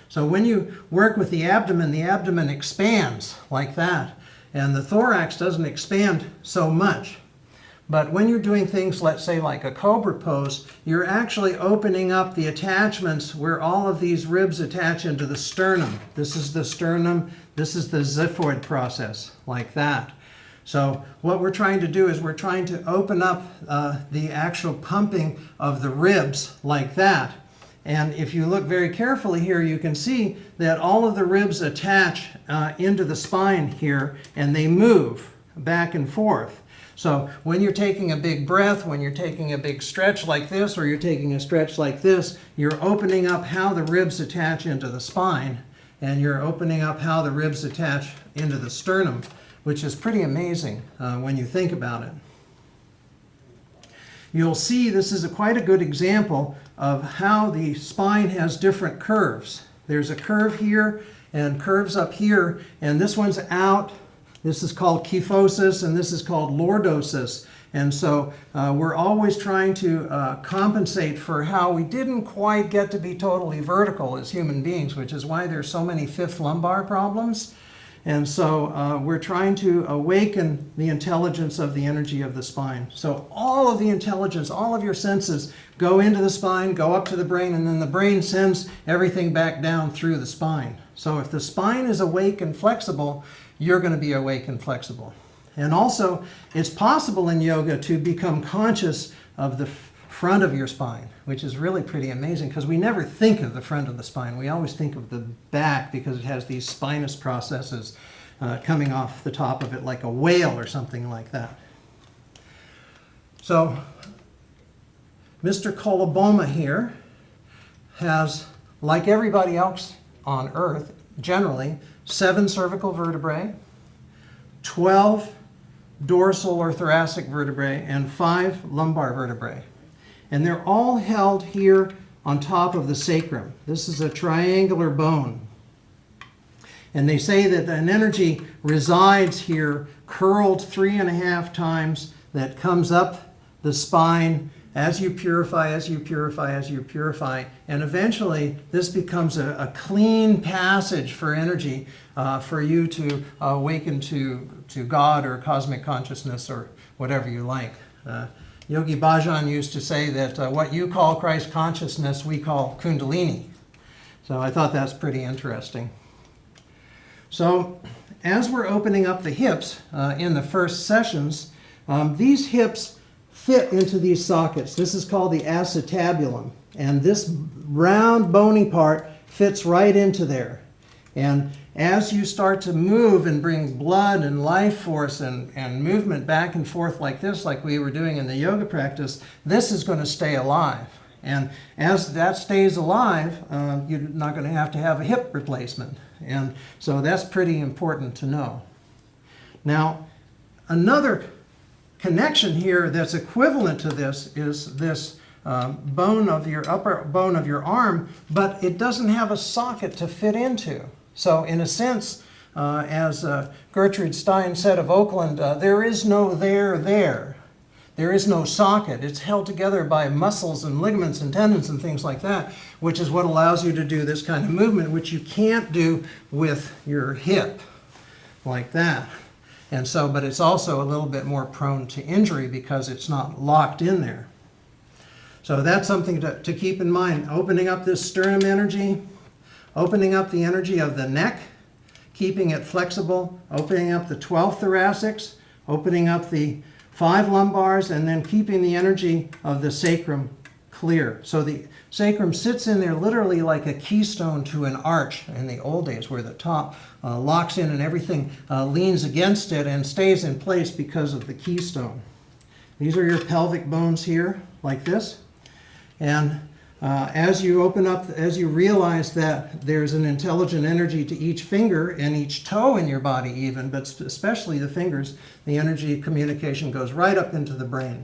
So when you work with the abdomen expands like that, and the thorax doesn't expand so much. But when you're doing things, let's say like a cobra pose, you're actually opening up the attachments where all of these ribs attach into the sternum. This is the sternum, this is the xiphoid process, like that. So what we're trying to do is we're trying to open up the actual pumping of the ribs like that. And if you look very carefully here, you can see that all of the ribs attach into the spine here, and they move back and forth. So when you're taking a big breath, when you're taking a big stretch like this, or you're taking a stretch like this, you're opening up how the ribs attach into the spine, and you're opening up how the ribs attach into the sternum, which is pretty amazing when you think about it. You'll see this is quite a good example of how the spine has different curves. There's a curve here and curves up here, and this one's out. This is called kyphosis, and this is called lordosis. And so we're always trying to compensate for how we didn't quite get to be totally vertical as human beings, which is why there's so many fifth lumbar problems. And so we're trying to awaken the intelligence of the energy of the spine. So all of the intelligence, all of your senses go into the spine, go up to the brain, and then the brain sends everything back down through the spine. So if the spine is awake and flexible, you're going to be awake and flexible. And also, it's possible in yoga to become conscious of the front of your spine, which is really pretty amazing because we never think of the front of the spine. We always think of the back because it has these spinous processes coming off the top of it like a whale or something like that. So, Mr. Koloboma here has, like everybody else on Earth, generally, 7 cervical vertebrae, 12 dorsal or thoracic vertebrae, and 5 lumbar vertebrae. And they're all held here on top of the sacrum. This is a triangular bone. And they say that an energy resides here, curled 3.5 times, that comes up the spine as you purify, as you purify, as you purify. And eventually, this becomes a clean passage for energy for you to awaken to God or cosmic consciousness or whatever you like. Yogi Bhajan used to say that what you call Christ consciousness, we call Kundalini. So I thought that's pretty interesting. So as we're opening up the hips in the first sessions, these hips fit into these sockets. This is called the acetabulum. And this round bony part fits right into there. And as you start to move and bring blood and life force and movement back and forth like this, like we were doing in the yoga practice, this is going to stay alive. And as that stays alive, you're not going to have a hip replacement. And so that's pretty important to know. Now, another connection here that's equivalent to this is this bone of your upper bone of your arm, but it doesn't have a socket to fit into. So in a sense, as Gertrude Stein said of Oakland, there is no there. There is no socket. It's held together by muscles and ligaments and tendons and things like that, which is what allows you to do this kind of movement, which you can't do with your hip like that. And so, but it's also a little bit more prone to injury because it's not locked in there. So that's something to keep in mind. Opening up this sternum energy, opening up the energy of the neck, keeping it flexible, opening up the 12 thoracics, opening up the 5 lumbars, and then keeping the energy of the sacrum clear. So the sacrum sits in there literally like a keystone to an arch in the old days where the top locks in and everything leans against it and stays in place because of the keystone. These are your pelvic bones here, like this. And as you open up, as you realize that there's an intelligent energy to each finger and each toe in your body even, but especially the fingers, the energy communication goes right up into the brain.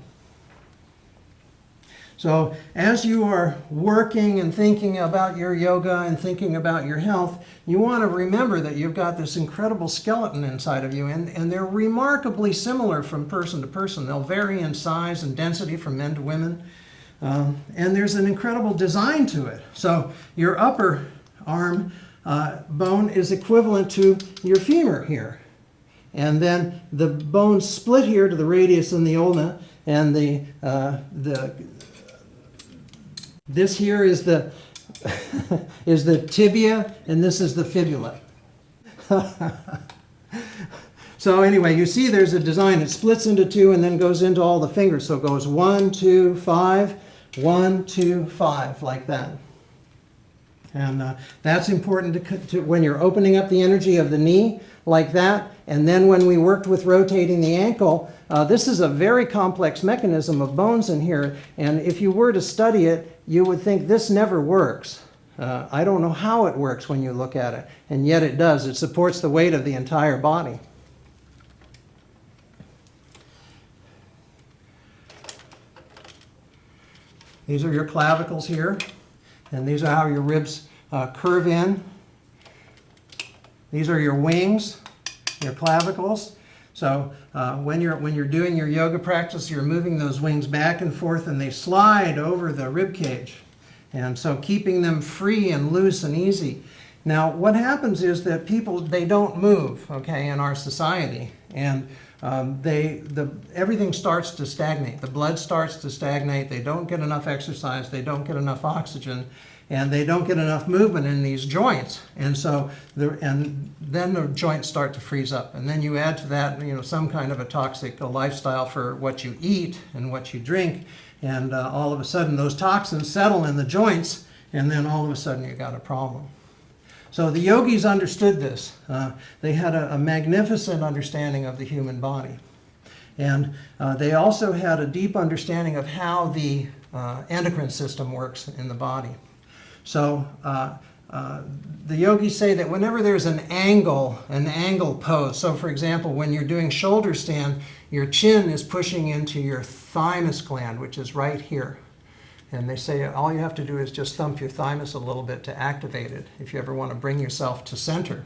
So as you are working and thinking about your yoga and thinking about your health, you want to remember that you've got this incredible skeleton inside of you, and they're remarkably similar from person to person. They'll vary in size and density from men to women. And there's an incredible design to it. So your upper arm bone is equivalent to your femur here. And then the bones split here to the radius and the ulna, and this here is the is the tibia, and this is the fibula. So anyway, you see there's a design. It splits into 2 and then goes into all the fingers. So it goes 1, 2, 5, 1, 2, 5, like that. And that's important to when you're opening up the energy of the knee like that. And then when we worked with rotating the ankle, this is a very complex mechanism of bones in here. And if you were to study it, you would think this never works. I don't know how it works when you look at it. And yet it does. It supports the weight of the entire body. These are your clavicles here, and these are how your ribs curve in. These are your wings, your clavicles. So when you're doing your yoga practice, you're moving those wings back and forth, and they slide over the rib cage. And so keeping them free and loose and easy. Now, what happens is that people, they don't move, okay, in our society. And everything starts to stagnate. The blood starts to stagnate. They don't get enough exercise. They don't get enough oxygen. And they don't get enough movement in these joints. And so, then the joints start to freeze up. And then you add to that, some kind of a toxic lifestyle for what you eat and what you drink. And all of a sudden, those toxins settle in the joints. And then all of a sudden, you got a problem. So the yogis understood this. They had a magnificent understanding of the human body. And they also had a deep understanding of how the endocrine system works in the body. So the yogis say that whenever there's an angle pose, so for example, when you're doing shoulder stand, your chin is pushing into your thymus gland, which is right here. And they say all you have to do is just thump your thymus a little bit to activate it if you ever want to bring yourself to center.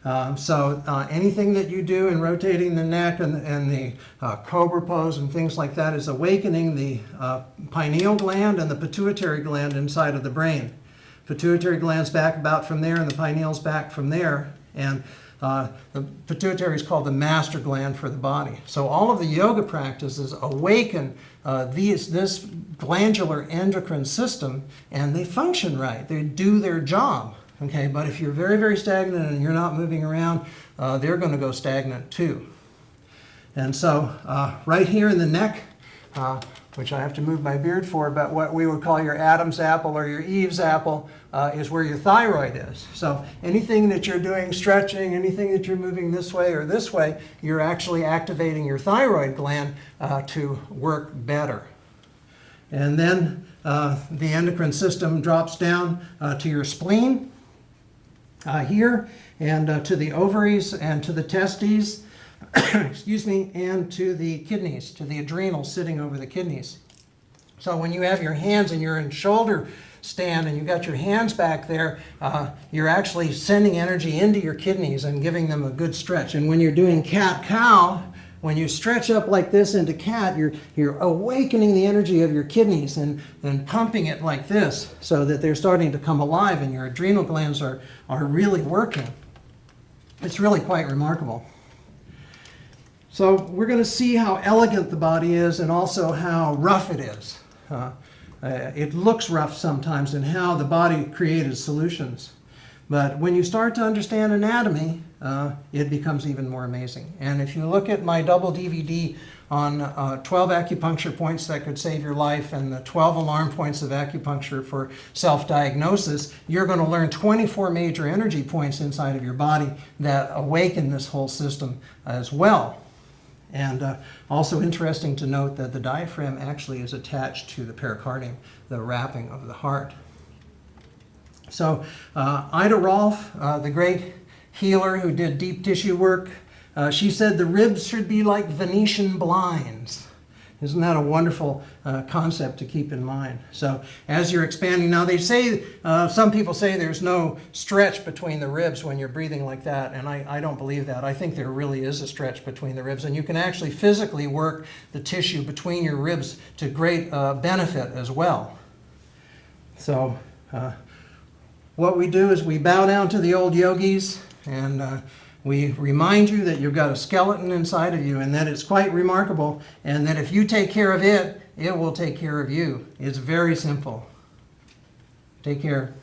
So anything that you do in rotating the neck and the cobra pose and things like that is awakening the pineal gland and the pituitary gland inside of the brain. Pituitary gland's back about from there, and the pineal's back from there. And the pituitary is called the master gland for the body. So all of the yoga practices awaken this glandular endocrine system, and they function right. They do their job. Okay, but if you're very, very stagnant and you're not moving around, they're going to go stagnant too. And so right here in the neck, which I have to move my beard for, but what we would call your Adam's apple or your Eve's apple is where your thyroid is. So anything that you're doing, stretching, anything that you're moving this way or this way, you're actually activating your thyroid gland to work better. And then the endocrine system drops down to your spleen here, and to the ovaries and to the testes, excuse me, and to the kidneys, to the adrenals sitting over the kidneys. So when you have your hands and you're in shoulder stand and you got your hands back there, you're actually sending energy into your kidneys and giving them a good stretch. And when you're doing cat-cow, when you stretch up like this into cat, you're awakening the energy of your kidneys and pumping it like this so that they're starting to come alive and your adrenal glands are really working. It's really quite remarkable. So we're going to see how elegant the body is and also how rough it is. It looks rough sometimes in how the body created solutions. But when you start to understand anatomy, it becomes even more amazing. And if you look at my double DVD on 12 acupuncture points that could save your life and the 12 alarm points of acupuncture for self-diagnosis, you're going to learn 24 major energy points inside of your body that awaken this whole system as well. And also interesting to note that the diaphragm actually is attached to the pericardium, the wrapping of the heart. So Ida Rolf, the great healer who did deep tissue work, she said the ribs should be like Venetian blinds. Isn't that a wonderful concept to keep in mind? So as you're expanding, now they say, some people say there's no stretch between the ribs when you're breathing like that, and I don't believe that. I think there really is a stretch between the ribs, and you can actually physically work the tissue between your ribs to great benefit as well. So what we do is we bow down to the old yogis, and we remind you that you've got a skeleton inside of you and that it's quite remarkable, and that if you take care of it, it will take care of you. It's very simple. Take care.